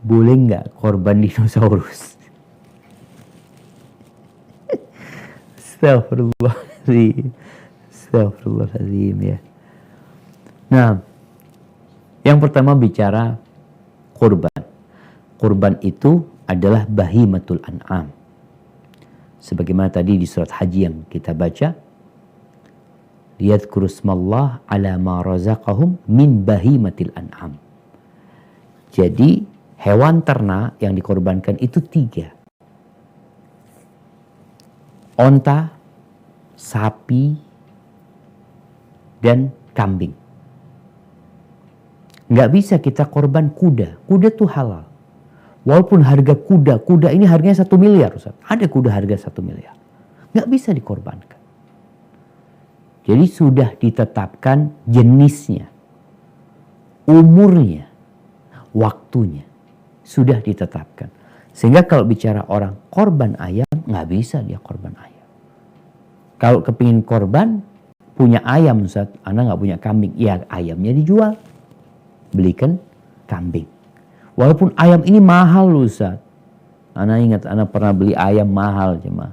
boleh nggak korban dinosaurus? Astagfirullahaladzim. Astagfirullahaladzim ya. Nah, yang pertama bicara kurban. Kurban itu adalah bahimatul an'am. Sebagaimana tadi di surat Haji yang kita baca, liyadhkuru ismallah ala ma razaqahum min bahimatil an'am. Jadi hewan ternak yang dikorbankan itu 3. Onta, sapi, dan kambing. Nggak bisa kita korban kuda. Kuda tuh halal. Walaupun harga kuda ini harganya 1 miliar. Ustaz. Ada kuda harga 1 miliar. Nggak bisa dikorbankan. Jadi sudah ditetapkan jenisnya, umurnya, waktunya. Sudah ditetapkan. Sehingga kalau bicara orang korban ayam, nggak bisa dia korban ayam. Kalau kepingin korban, punya ayam Ustaz, Anda nggak punya kambing, ya ayamnya dijual. Belikan kambing. Walaupun ayam ini mahal loh Ustaz. Anda ingat, Anda pernah beli ayam mahal cuma.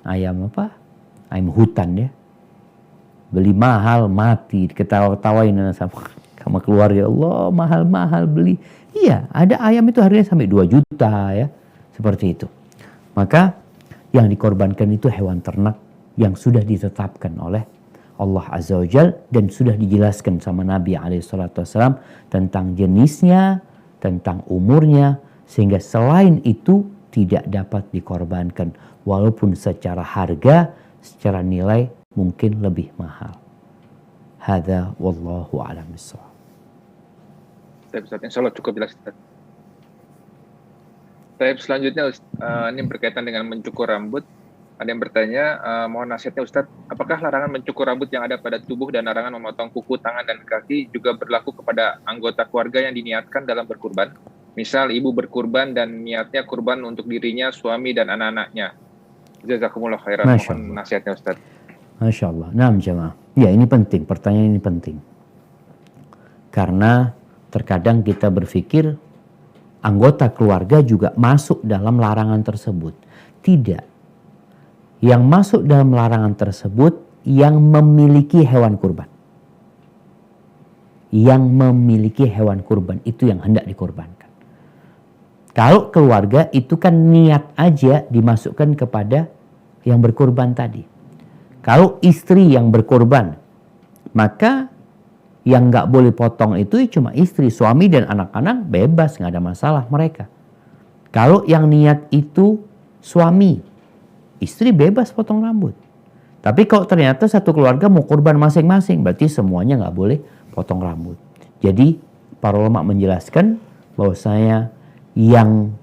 Ayam apa? Ayam hutan ya. Beli mahal, mati, ketawa-tawain sama keluarga. Allah, mahal-mahal beli. Iya, ada ayam itu harganya sampai 2 juta ya. Seperti itu. Maka yang dikorbankan itu hewan ternak yang sudah ditetapkan oleh Allah Azza wa Jal dan sudah dijelaskan sama Nabi SAW tentang jenisnya, tentang umurnya, sehingga selain itu tidak dapat dikorbankan. Walaupun secara harga, secara nilai mungkin lebih mahal. Hadza wallahu a'lam bishawab. Ustaz, insya Allah cukup jelas Ustaz. Selanjutnya ini berkaitan dengan mencukur rambut. Ada yang bertanya, mohon nasihatnya Ustaz, apakah larangan mencukur rambut yang ada pada tubuh dan larangan memotong kuku, tangan, dan kaki juga berlaku kepada anggota keluarga yang diniatkan dalam berkurban? Misal ibu berkurban dan niatnya kurban untuk dirinya, suami, dan anak-anaknya. Jazakumullah khairan. Mohon nasihatnya Ustaz. Masya Allah. Nah, jemaah. Ya, ini penting. Pertanyaan ini penting. Karena terkadang kita berpikir anggota keluarga juga masuk dalam larangan tersebut. Tidak. Yang masuk dalam larangan tersebut yang memiliki hewan kurban. Yang memiliki hewan kurban itu yang hendak dikorbankan. Kalau keluarga itu kan niat aja dimasukkan kepada yang berkurban tadi. Kalau istri yang berkurban, maka yang nggak boleh potong itu cuma istri, suami dan anak-anak bebas, nggak ada masalah mereka. Kalau yang niat itu suami, istri bebas potong rambut. Tapi kalau ternyata satu keluarga mau kurban masing-masing, berarti semuanya nggak boleh potong rambut. Jadi para ulama menjelaskan bahwasanya yang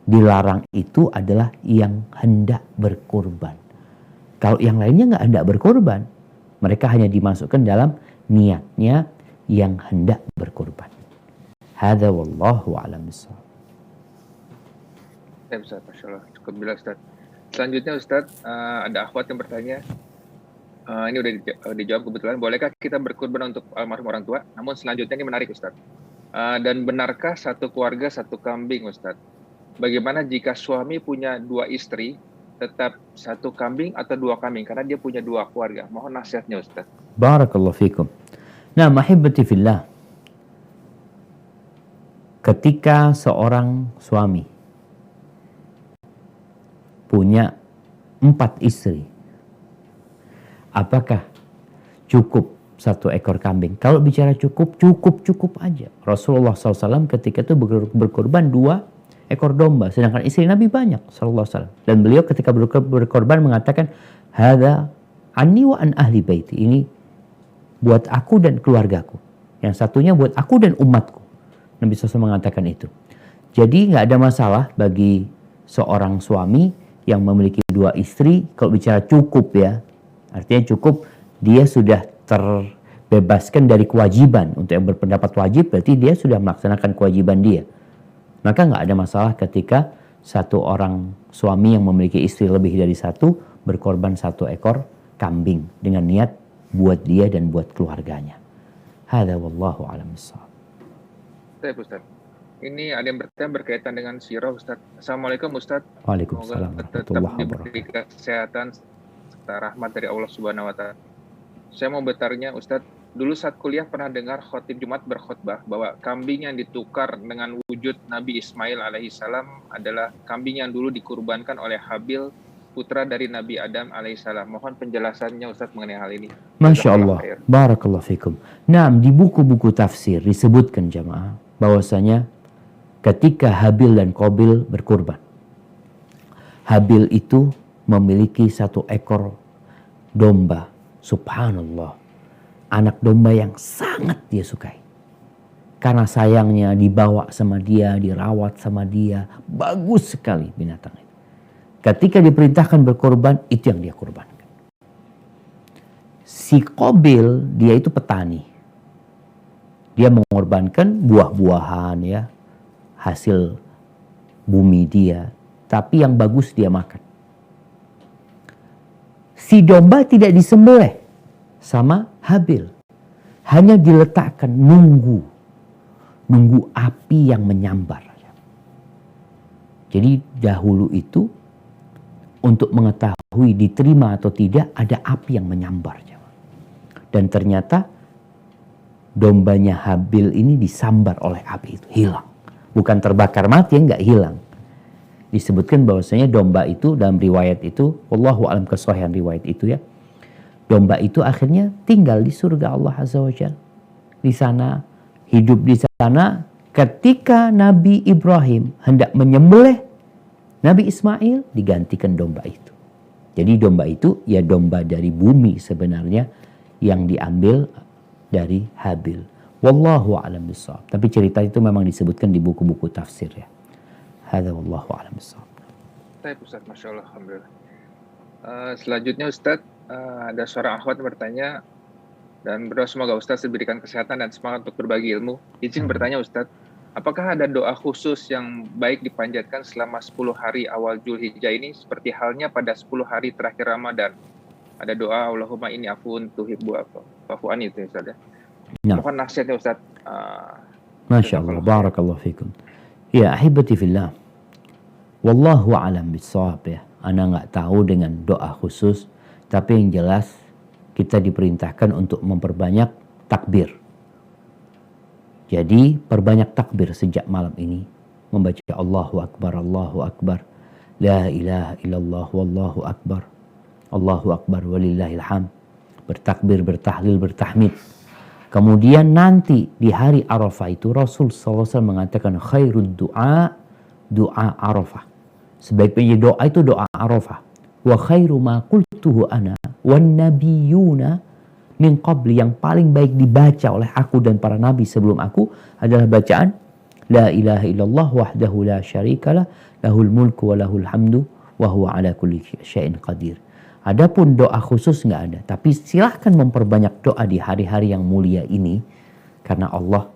dilarang itu adalah yang hendak berkurban. Kalau yang lainnya nggak hendak berkurban, mereka hanya dimasukkan dalam niatnya yang hendak berkurban. Hadza wallahu a'lam bishawab. Ya Ustaz, Masya Allah, cukup jelas Ustaz. Selanjutnya Ustaz, ada akhwat yang bertanya, ini udah dijawab kebetulan, bolehkah kita berkurban untuk almarhum orang tua? Namun selanjutnya ini menarik Ustaz. Dan benarkah satu keluarga satu kambing Ustaz? Bagaimana jika suami punya 2 istri, tetap 1 kambing atau 2 kambing? Karena dia punya 2 keluarga. Mohon nasihatnya Ustaz. Barakallahu fikum. Nah, mahibati fillah. Ketika seorang suami punya 4 istri, apakah cukup 1 ekor kambing. Kalau bicara cukup aja. Rasulullah SAW ketika itu berkorban 2 ekor domba. Sedangkan istri Nabi banyak SAW. Dan beliau ketika berkorban mengatakan, Hadza anni wa an ahli baiti. Ini buat aku dan keluargaku. Yang satunya buat aku dan umatku. Nabi SAW mengatakan itu. Jadi nggak ada masalah bagi seorang suami yang memiliki 2 istri. Kalau bicara cukup ya. Artinya cukup, dia sudah terbebaskan dari kewajiban. Untuk yang berpendapat wajib berarti dia sudah melaksanakan kewajiban dia. Maka nggak ada masalah ketika satu orang suami yang memiliki istri lebih dari 1 berkorban 1 ekor kambing dengan niat buat dia dan buat keluarganya. Hadza wallahu a'lam bissawab. Ustaz. Ini ada yang bertanya berkaitan dengan sirah, Ustaz. Assalamualaikum, Ustaz. Waalaikumsalam Semoga tetap warahmatullahi wabarakatuh. diberi kesehatan serta rahmat dari Allah Subhanahu wa taala. Saya mau bertanya, Ustadz, dulu saat kuliah pernah dengar khotib Jumat berkhutbah bahwa kambing yang ditukar dengan wujud Nabi Ismail alaihissalam adalah kambing yang dulu dikurbankan oleh Habil, putra dari Nabi Adam alaihissalam. Mohon penjelasannya, Ustadz, mengenai hal ini. Masya Allah, barakallahu fikum. Nah, di buku-buku tafsir disebutkan jamaah bahwasanya ketika Habil dan Qabil berkurban, Habil itu memiliki 1 ekor domba. Subhanallah, anak domba yang sangat dia sukai. Karena sayangnya dibawa sama dia, dirawat sama dia. Bagus sekali binatang itu. Ketika diperintahkan berkorban, itu yang dia korbankan. Si Qabil, dia itu petani. Dia mengorbankan buah-buahan ya, hasil bumi dia. Tapi yang bagus dia makan. Si domba tidak disembelih sama Habil. Hanya diletakkan nunggu api yang menyambar. Jadi dahulu itu untuk mengetahui diterima atau tidak ada api yang menyambar. Dan ternyata dombanya Habil ini disambar oleh api itu, hilang. Bukan terbakar mati, enggak hilang. Disebutkan bahwasanya domba itu dalam riwayat itu, wallahu a'lam kesahihan riwayat itu ya. Domba itu akhirnya tinggal di surga Allah Azza wa Jalla. Di sana, hidup di sana ketika Nabi Ibrahim hendak menyembelih Nabi Ismail, digantikan domba itu. Jadi domba itu ya domba dari bumi sebenarnya yang diambil dari Habil. Wallahu a'lam bissawab. Tapi cerita itu memang disebutkan di buku-buku tafsir ya. Hadza wallahu a'lam bissawab. Baik, Ustaz, Masya Allah, alhamdulillah. Selanjutnya, Ustaz, ada seorang akhwat bertanya dan berdoa semoga Ustaz diberikan kesehatan dan semangat untuk berbagi ilmu. Izin bertanya, Ustaz, apakah ada doa khusus yang baik dipanjatkan selama 10 hari awal Zulhijjah ini seperti halnya pada 10 hari terakhir Ramadan? Ada doa Allahumma inni afun tuhibbu afuan itu, Ustaz ya. Mohon nasihatnya, Ustaz. Masya Allah, barakallahu fikum. Ya, ahibati fillah. Wallahu a'lam bissawab ya. Ana nggak tahu dengan doa khusus, tapi yang jelas kita diperintahkan untuk memperbanyak takbir. Jadi perbanyak takbir sejak malam ini, membaca Allahu Akbar, la ilaha illallah, wallahu akbar walillahil hamd. Bertakbir, bertahlil, bertahmid. Kemudian nanti di hari Arafah itu Rasul SAW mengatakan khairud doa Arafah. Sebaik-baiknya doa itu doa Arafah. Wa khairu ma qultuhu ana wan nabiyuna min qabli, yang paling baik dibaca oleh aku dan para nabi sebelum aku adalah bacaan la ilaha illallah wahdahu la syarikalah lahul mulku wa lahul hamdu wa huwa ala kulli syai'in qadir. Adapun doa khusus nggak ada, tapi silahkan memperbanyak doa di hari-hari yang mulia ini karena Allah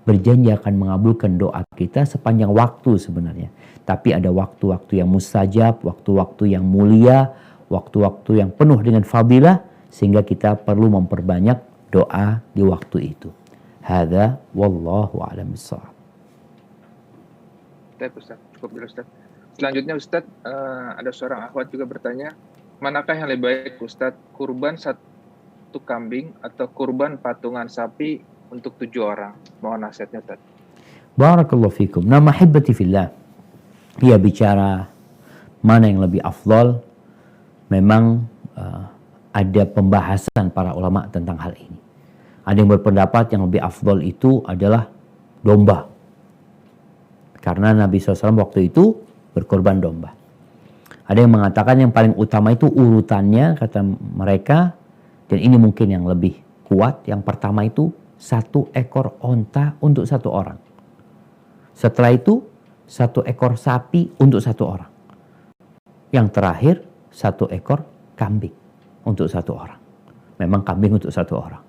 berjanji akan mengabulkan doa kita sepanjang waktu sebenarnya. Tapi ada waktu-waktu yang mustajab, waktu-waktu yang mulia, waktu-waktu yang penuh dengan fadilah, sehingga kita perlu memperbanyak doa di waktu itu. Hadza wallahu a'lam bissawab. Ustaz, cukup dulu, Ustaz. Selanjutnya, Ustaz, ada seorang akhwat juga bertanya, manakah yang lebih baik, Ustaz, kurban 1 kambing atau kurban patungan sapi untuk 7 orang? Mohon nasihatnya, Ustaz. Barakallahu fikum. Nama hibbati fillah. Dia bicara mana yang lebih afdal. Memang ada pembahasan para ulama tentang hal ini. Ada yang berpendapat yang lebih afdol itu adalah domba. Karena Nabi SAW waktu itu berkorban domba. Ada yang mengatakan yang paling utama itu urutannya, kata mereka, dan ini mungkin yang lebih kuat. Yang pertama itu 1 ekor onta untuk 1 orang. Setelah itu 1 ekor sapi untuk 1 orang. Yang terakhir 1 ekor kambing untuk 1 orang. Memang kambing untuk 1 orang.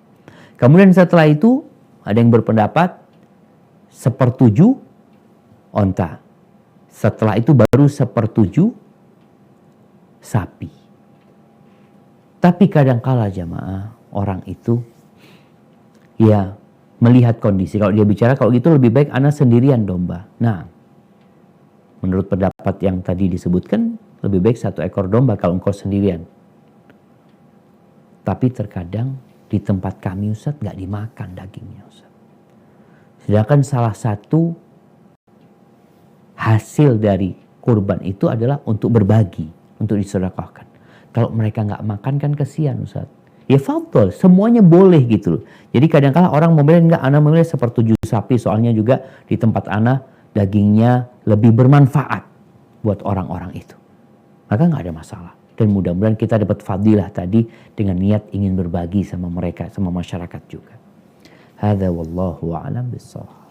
Kemudian setelah itu ada yang berpendapat 1/7 onta. Setelah itu baru 1/7 sapi. Tapi kadangkala jamaah orang itu ya melihat kondisi. Kalau dia bicara kalau gitu lebih baik ana sendirian domba. Nah, menurut pendapat yang tadi disebutkan lebih baik 1 ekor domba kalau engkau sendirian. Tapi terkadang di tempat kami Ustaz nggak dimakan dagingnya Ustaz. Sedangkan salah satu hasil dari kurban itu adalah untuk berbagi, untuk disedekahkan. Kalau mereka nggak makan kan kesian Ustaz. Ya fadol, semuanya boleh gitu loh. Jadi kadang-kala orang memilih enggak, ana memilih 1/7 sapi soalnya juga di tempat ana dagingnya lebih bermanfaat buat orang-orang itu. Maka nggak ada masalah. Dan mudah-mudahan kita dapat fadilah tadi dengan niat ingin berbagi sama mereka, sama masyarakat juga. Hadza wallahu a'lam bissawab.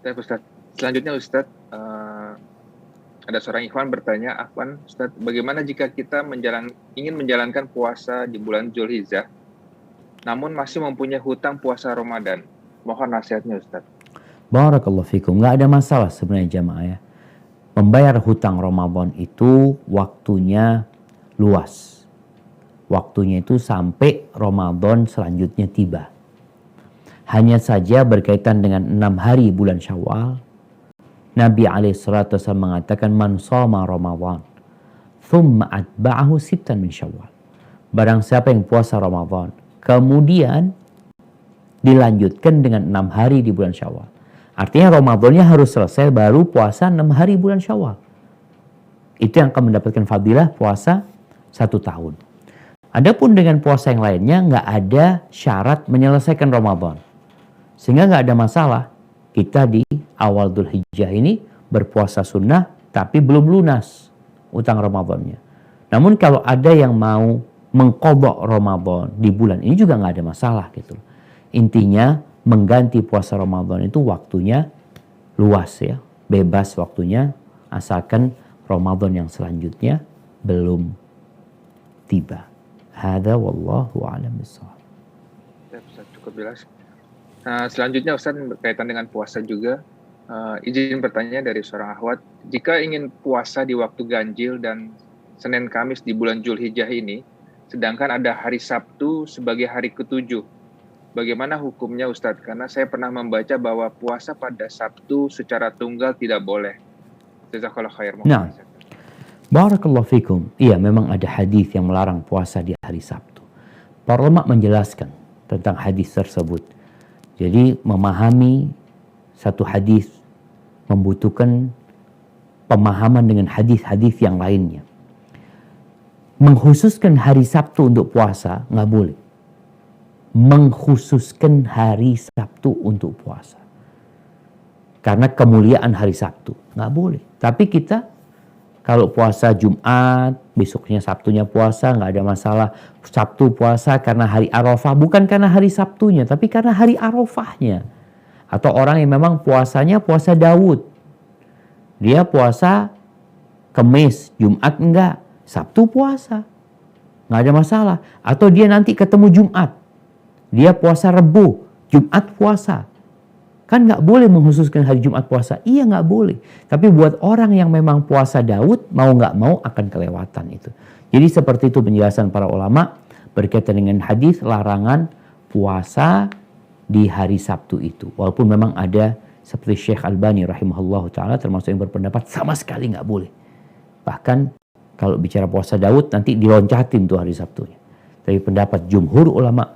Ustaz. Selanjutnya Ustaz, ada seorang ikhwan bertanya, Afwan, Ustaz, bagaimana jika kita ingin menjalankan puasa di bulan Zulhijjah, namun masih mempunyai hutang puasa Ramadan? Mohon nasihatnya Ustaz. Barakallahu fikum. Nggak ada masalah sebenarnya jamaah ya. Membayar hutang Ramadan itu waktunya luas. Waktunya itu sampai Ramadan selanjutnya tiba. Hanya saja berkaitan dengan 6 hari bulan Syawal, Nabi SAW mengatakan man shoma Ramadan thumma atba'ahu sittan min Syawal. Barang siapa yang puasa Ramadan kemudian dilanjutkan dengan 6 hari di bulan Syawal. Artinya Ramadannya harus selesai baru puasa 6 hari bulan Syawal. Itu yang akan mendapatkan fadilah puasa 1 tahun. Adapun dengan puasa yang lainnya nggak ada syarat menyelesaikan Ramadan. Sehingga nggak ada masalah. Kita di awal Dzulhijjah ini berpuasa sunnah tapi belum lunas utang Ramadannya. Namun kalau ada yang mau mengqadha Ramadan di bulan ini juga nggak ada masalah gitu. Intinya mengganti puasa Ramadan itu waktunya luas ya, bebas waktunya asalkan Ramadan yang selanjutnya belum tiba. Hadza wallahu a'lam bissawab. Ya, Ustaz, cukup jelas. Nah, selanjutnya Ustaz berkaitan dengan puasa juga. Izin bertanya dari seorang akhwat, jika ingin puasa di waktu ganjil dan Senin Kamis di bulan Zulhijjah ini, sedangkan ada hari Sabtu sebagai hari ke-7, bagaimana hukumnya Ustadz? Karena saya pernah membaca bahwa puasa pada Sabtu secara tunggal tidak boleh. Jazakallahu khair. Nah, barakallahu fikum. Iya, memang ada hadis yang melarang puasa di hari Sabtu. Para ulama menjelaskan tentang hadis tersebut. Jadi memahami satu hadis membutuhkan pemahaman dengan hadis-hadis yang lainnya. Mengkhususkan hari Sabtu untuk puasa nggak boleh. Mengkhususkan hari Sabtu untuk puasa. Karena kemuliaan hari Sabtu. Nggak boleh. Tapi kita kalau puasa Jumat, besoknya Sabtunya puasa, nggak ada masalah. Sabtu puasa karena hari Arafah. Bukan karena hari Sabtunya, tapi karena hari Arafahnya. Atau orang yang memang puasanya puasa Daud. Dia puasa Kamis, Jumat enggak. Sabtu puasa. Nggak ada masalah. Atau dia nanti ketemu Jumat. Dia puasa Rebu, Jumat puasa. Kan nggak boleh mengkhususkan hari Jumat puasa. Iya nggak boleh. Tapi buat orang yang memang puasa Daud, mau nggak mau akan kelewatan itu. Jadi seperti itu penjelasan para ulama berkaitan dengan hadis larangan puasa di hari Sabtu itu. Walaupun memang ada seperti Syekh Albani rahimahullah ta'ala termasuk yang berpendapat sama sekali nggak boleh. Bahkan kalau bicara puasa Daud nanti diloncatin tuh hari Sabtunya. Tapi pendapat jumhur ulama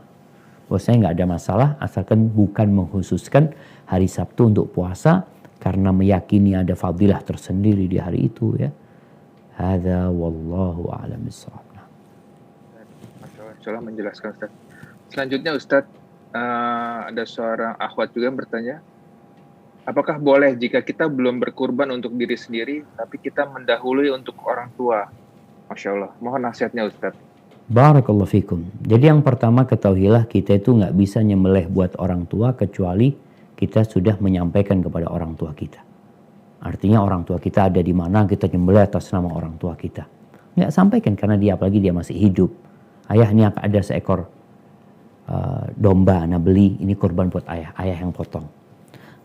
bahwasanya nggak ada masalah asalkan bukan mengkhususkan hari Sabtu untuk puasa karena meyakini ada fadilah tersendiri di hari itu ya. Hadza wallahu a'lam bissawab. Masya Allah menjelaskan Ustaz. Selanjutnya Ustadz, ada seorang akhwat juga yang bertanya, apakah boleh jika kita belum berkurban untuk diri sendiri, tapi kita mendahului untuk orang tua? Masya Allah, mohon nasihatnya Ustadz. Barakallahu fikum. Jadi yang pertama ketahuilah kita itu nggak bisa nyembelih buat orang tua kecuali kita sudah menyampaikan kepada orang tua kita. Artinya orang tua kita ada di mana kita nyembelih atas nama orang tua kita. Nggak sampaikan karena dia apalagi dia masih hidup. Ayah ini ada seekor domba, nah beli ini kurban buat ayah, ayah yang potong.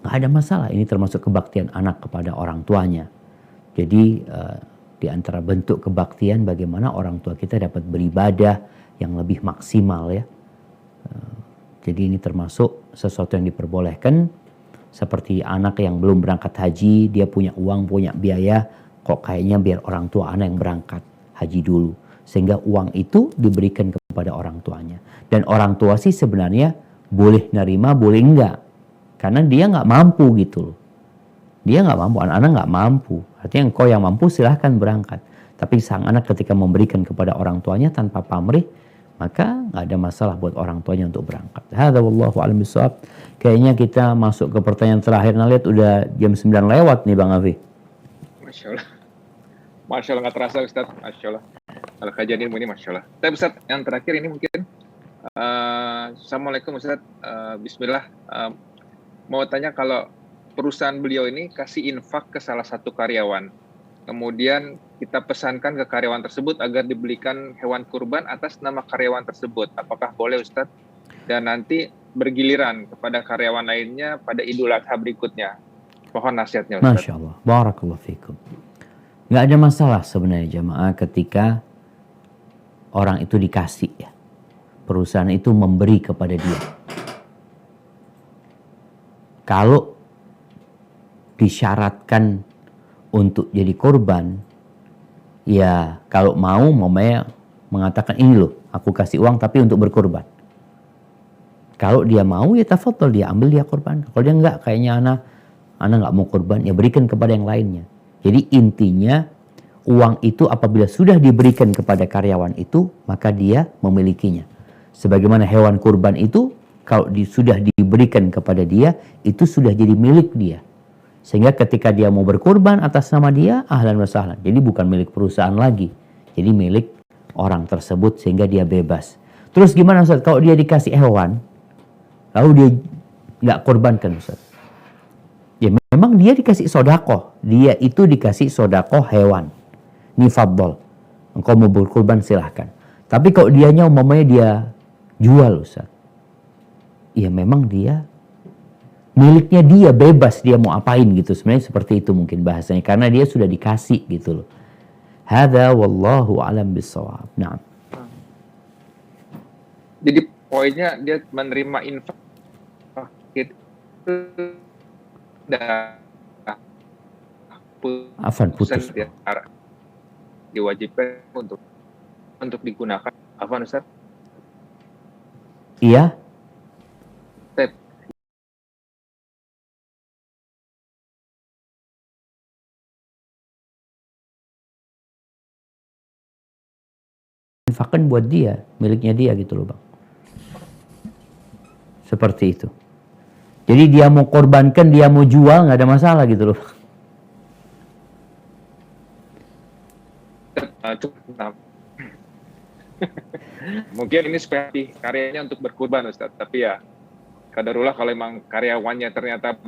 Nggak ada masalah, ini termasuk kebaktian anak kepada orang tuanya. Jadi di antara bentuk kebaktian bagaimana orang tua kita dapat beribadah yang lebih maksimal ya. Jadi ini termasuk sesuatu yang diperbolehkan, seperti anak yang belum berangkat haji, dia punya uang, punya biaya, kok kayaknya biar orang tua anak yang berangkat haji dulu. Sehingga uang itu diberikan kepada orang tuanya. Dan orang tua sih sebenarnya boleh nerima, boleh enggak. Karena dia nggak mampu gitu loh. Dia nggak mampu, anak-anak nggak mampu. Artinya engkau yang mampu silahkan berangkat. Tapi sang anak ketika memberikan kepada orang tuanya tanpa pamrih, maka nggak ada masalah buat orang tuanya untuk berangkat. Hadza wallahu a'lam bishawab. Kayaknya kita masuk ke pertanyaan terakhir. Nah lihat udah jam 9 lewat nih Bang Afi. Masya Allah. Masya Allah, nggak terasa Ustadz. Masya Allah. Kalau kajian ilmu ini Masya Allah. Tapi Ustadz, yang terakhir ini mungkin. Assalamualaikum Ustadz. Bismillah. Mau tanya kalau perusahaan beliau ini kasih infak ke salah satu karyawan. Kemudian kita pesankan ke karyawan tersebut agar dibelikan hewan kurban atas nama karyawan tersebut. Apakah boleh Ustadz? Dan nanti bergiliran kepada karyawan lainnya pada Idul Adha berikutnya. Mohon nasihatnya Ustadz. Masya Allah. Barakallahu fikum. Nggak ada masalah sebenarnya jamaah ketika orang itu dikasih ya. Perusahaan itu memberi kepada dia. Kalau disyaratkan untuk jadi korban, ya kalau mau mamanya mengatakan ini loh, aku kasih uang tapi untuk berkorban. Kalau dia mau ya tafadhol, dia ambil dia korban. Kalau dia enggak, kayaknya anak nggak mau korban, ya berikan kepada yang lainnya. Jadi intinya uang itu apabila sudah diberikan kepada karyawan itu, maka dia memilikinya. Sebagaimana hewan kurban itu, kalau sudah diberikan kepada dia, itu sudah jadi milik dia. Sehingga ketika dia mau berkurban atas nama dia, ahlan wa sahlan. Jadi bukan milik perusahaan lagi. Jadi milik orang tersebut sehingga dia bebas. Terus gimana Ustaz? Kalau dia dikasih hewan, lalu dia nggak korbankan Ustaz? Ya memang dia dikasih sodakoh. Dia itu dikasih sodakoh hewan. Nifadol. Engkau mau berkurban silahkan. Tapi kalau dianya umpamanya dia jual Ustaz. Ya memang dia miliknya dia, bebas dia mau apain gitu. Sebenarnya seperti itu mungkin bahasanya. Karena dia sudah dikasih gitu loh. Hadza wallahu alam bisawab. Nah. Jadi poinnya dia menerima infak itu dah Afan putus. Ya, diwajibkan untuk digunakan. Afan Ustaz? Iya. Infakkan buat dia, miliknya dia gitu loh Bang. Seperti itu. Jadi dia mau korbankan, dia mau jual, nggak ada masalah gitu loh. Mungkin ini seperti karyanya untuk berkurban Ustaz, tapi ya kadarullah kalau memang karyawannya ternyata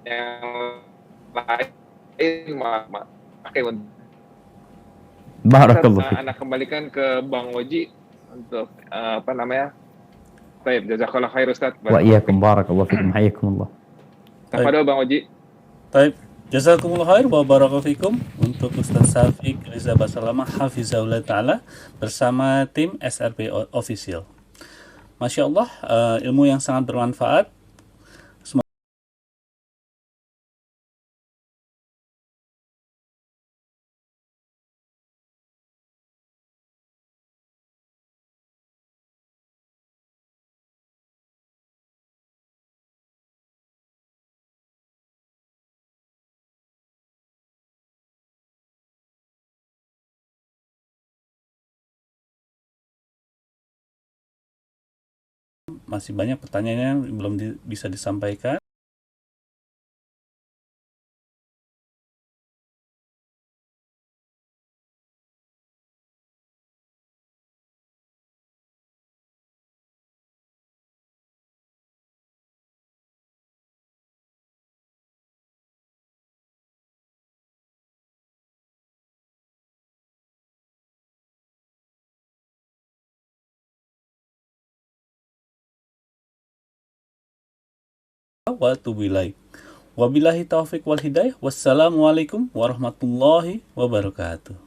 yang lain pakai untuk Barakallahu. anak kembalikan ke Bang Oji untuk apa namanya? Baik, jazakallahu khair Ustaz. Wa iyyakum barakallahu fikum hayakumullah. Tafadhol Bang Oji. Baik, jazakumullah khair wa barakallahu fikum untuk Ustaz Syafiq Riza Basalamah hafizahullah taala bersama tim SRP Official. Masya Allah, ilmu yang sangat bermanfaat. Masih banyak pertanyaan yang belum bisa disampaikan. Wa atubu ilaik. Wabillahi taufiq wal hidayah. Wassalamualaikum warahmatullahi wabarakatuh.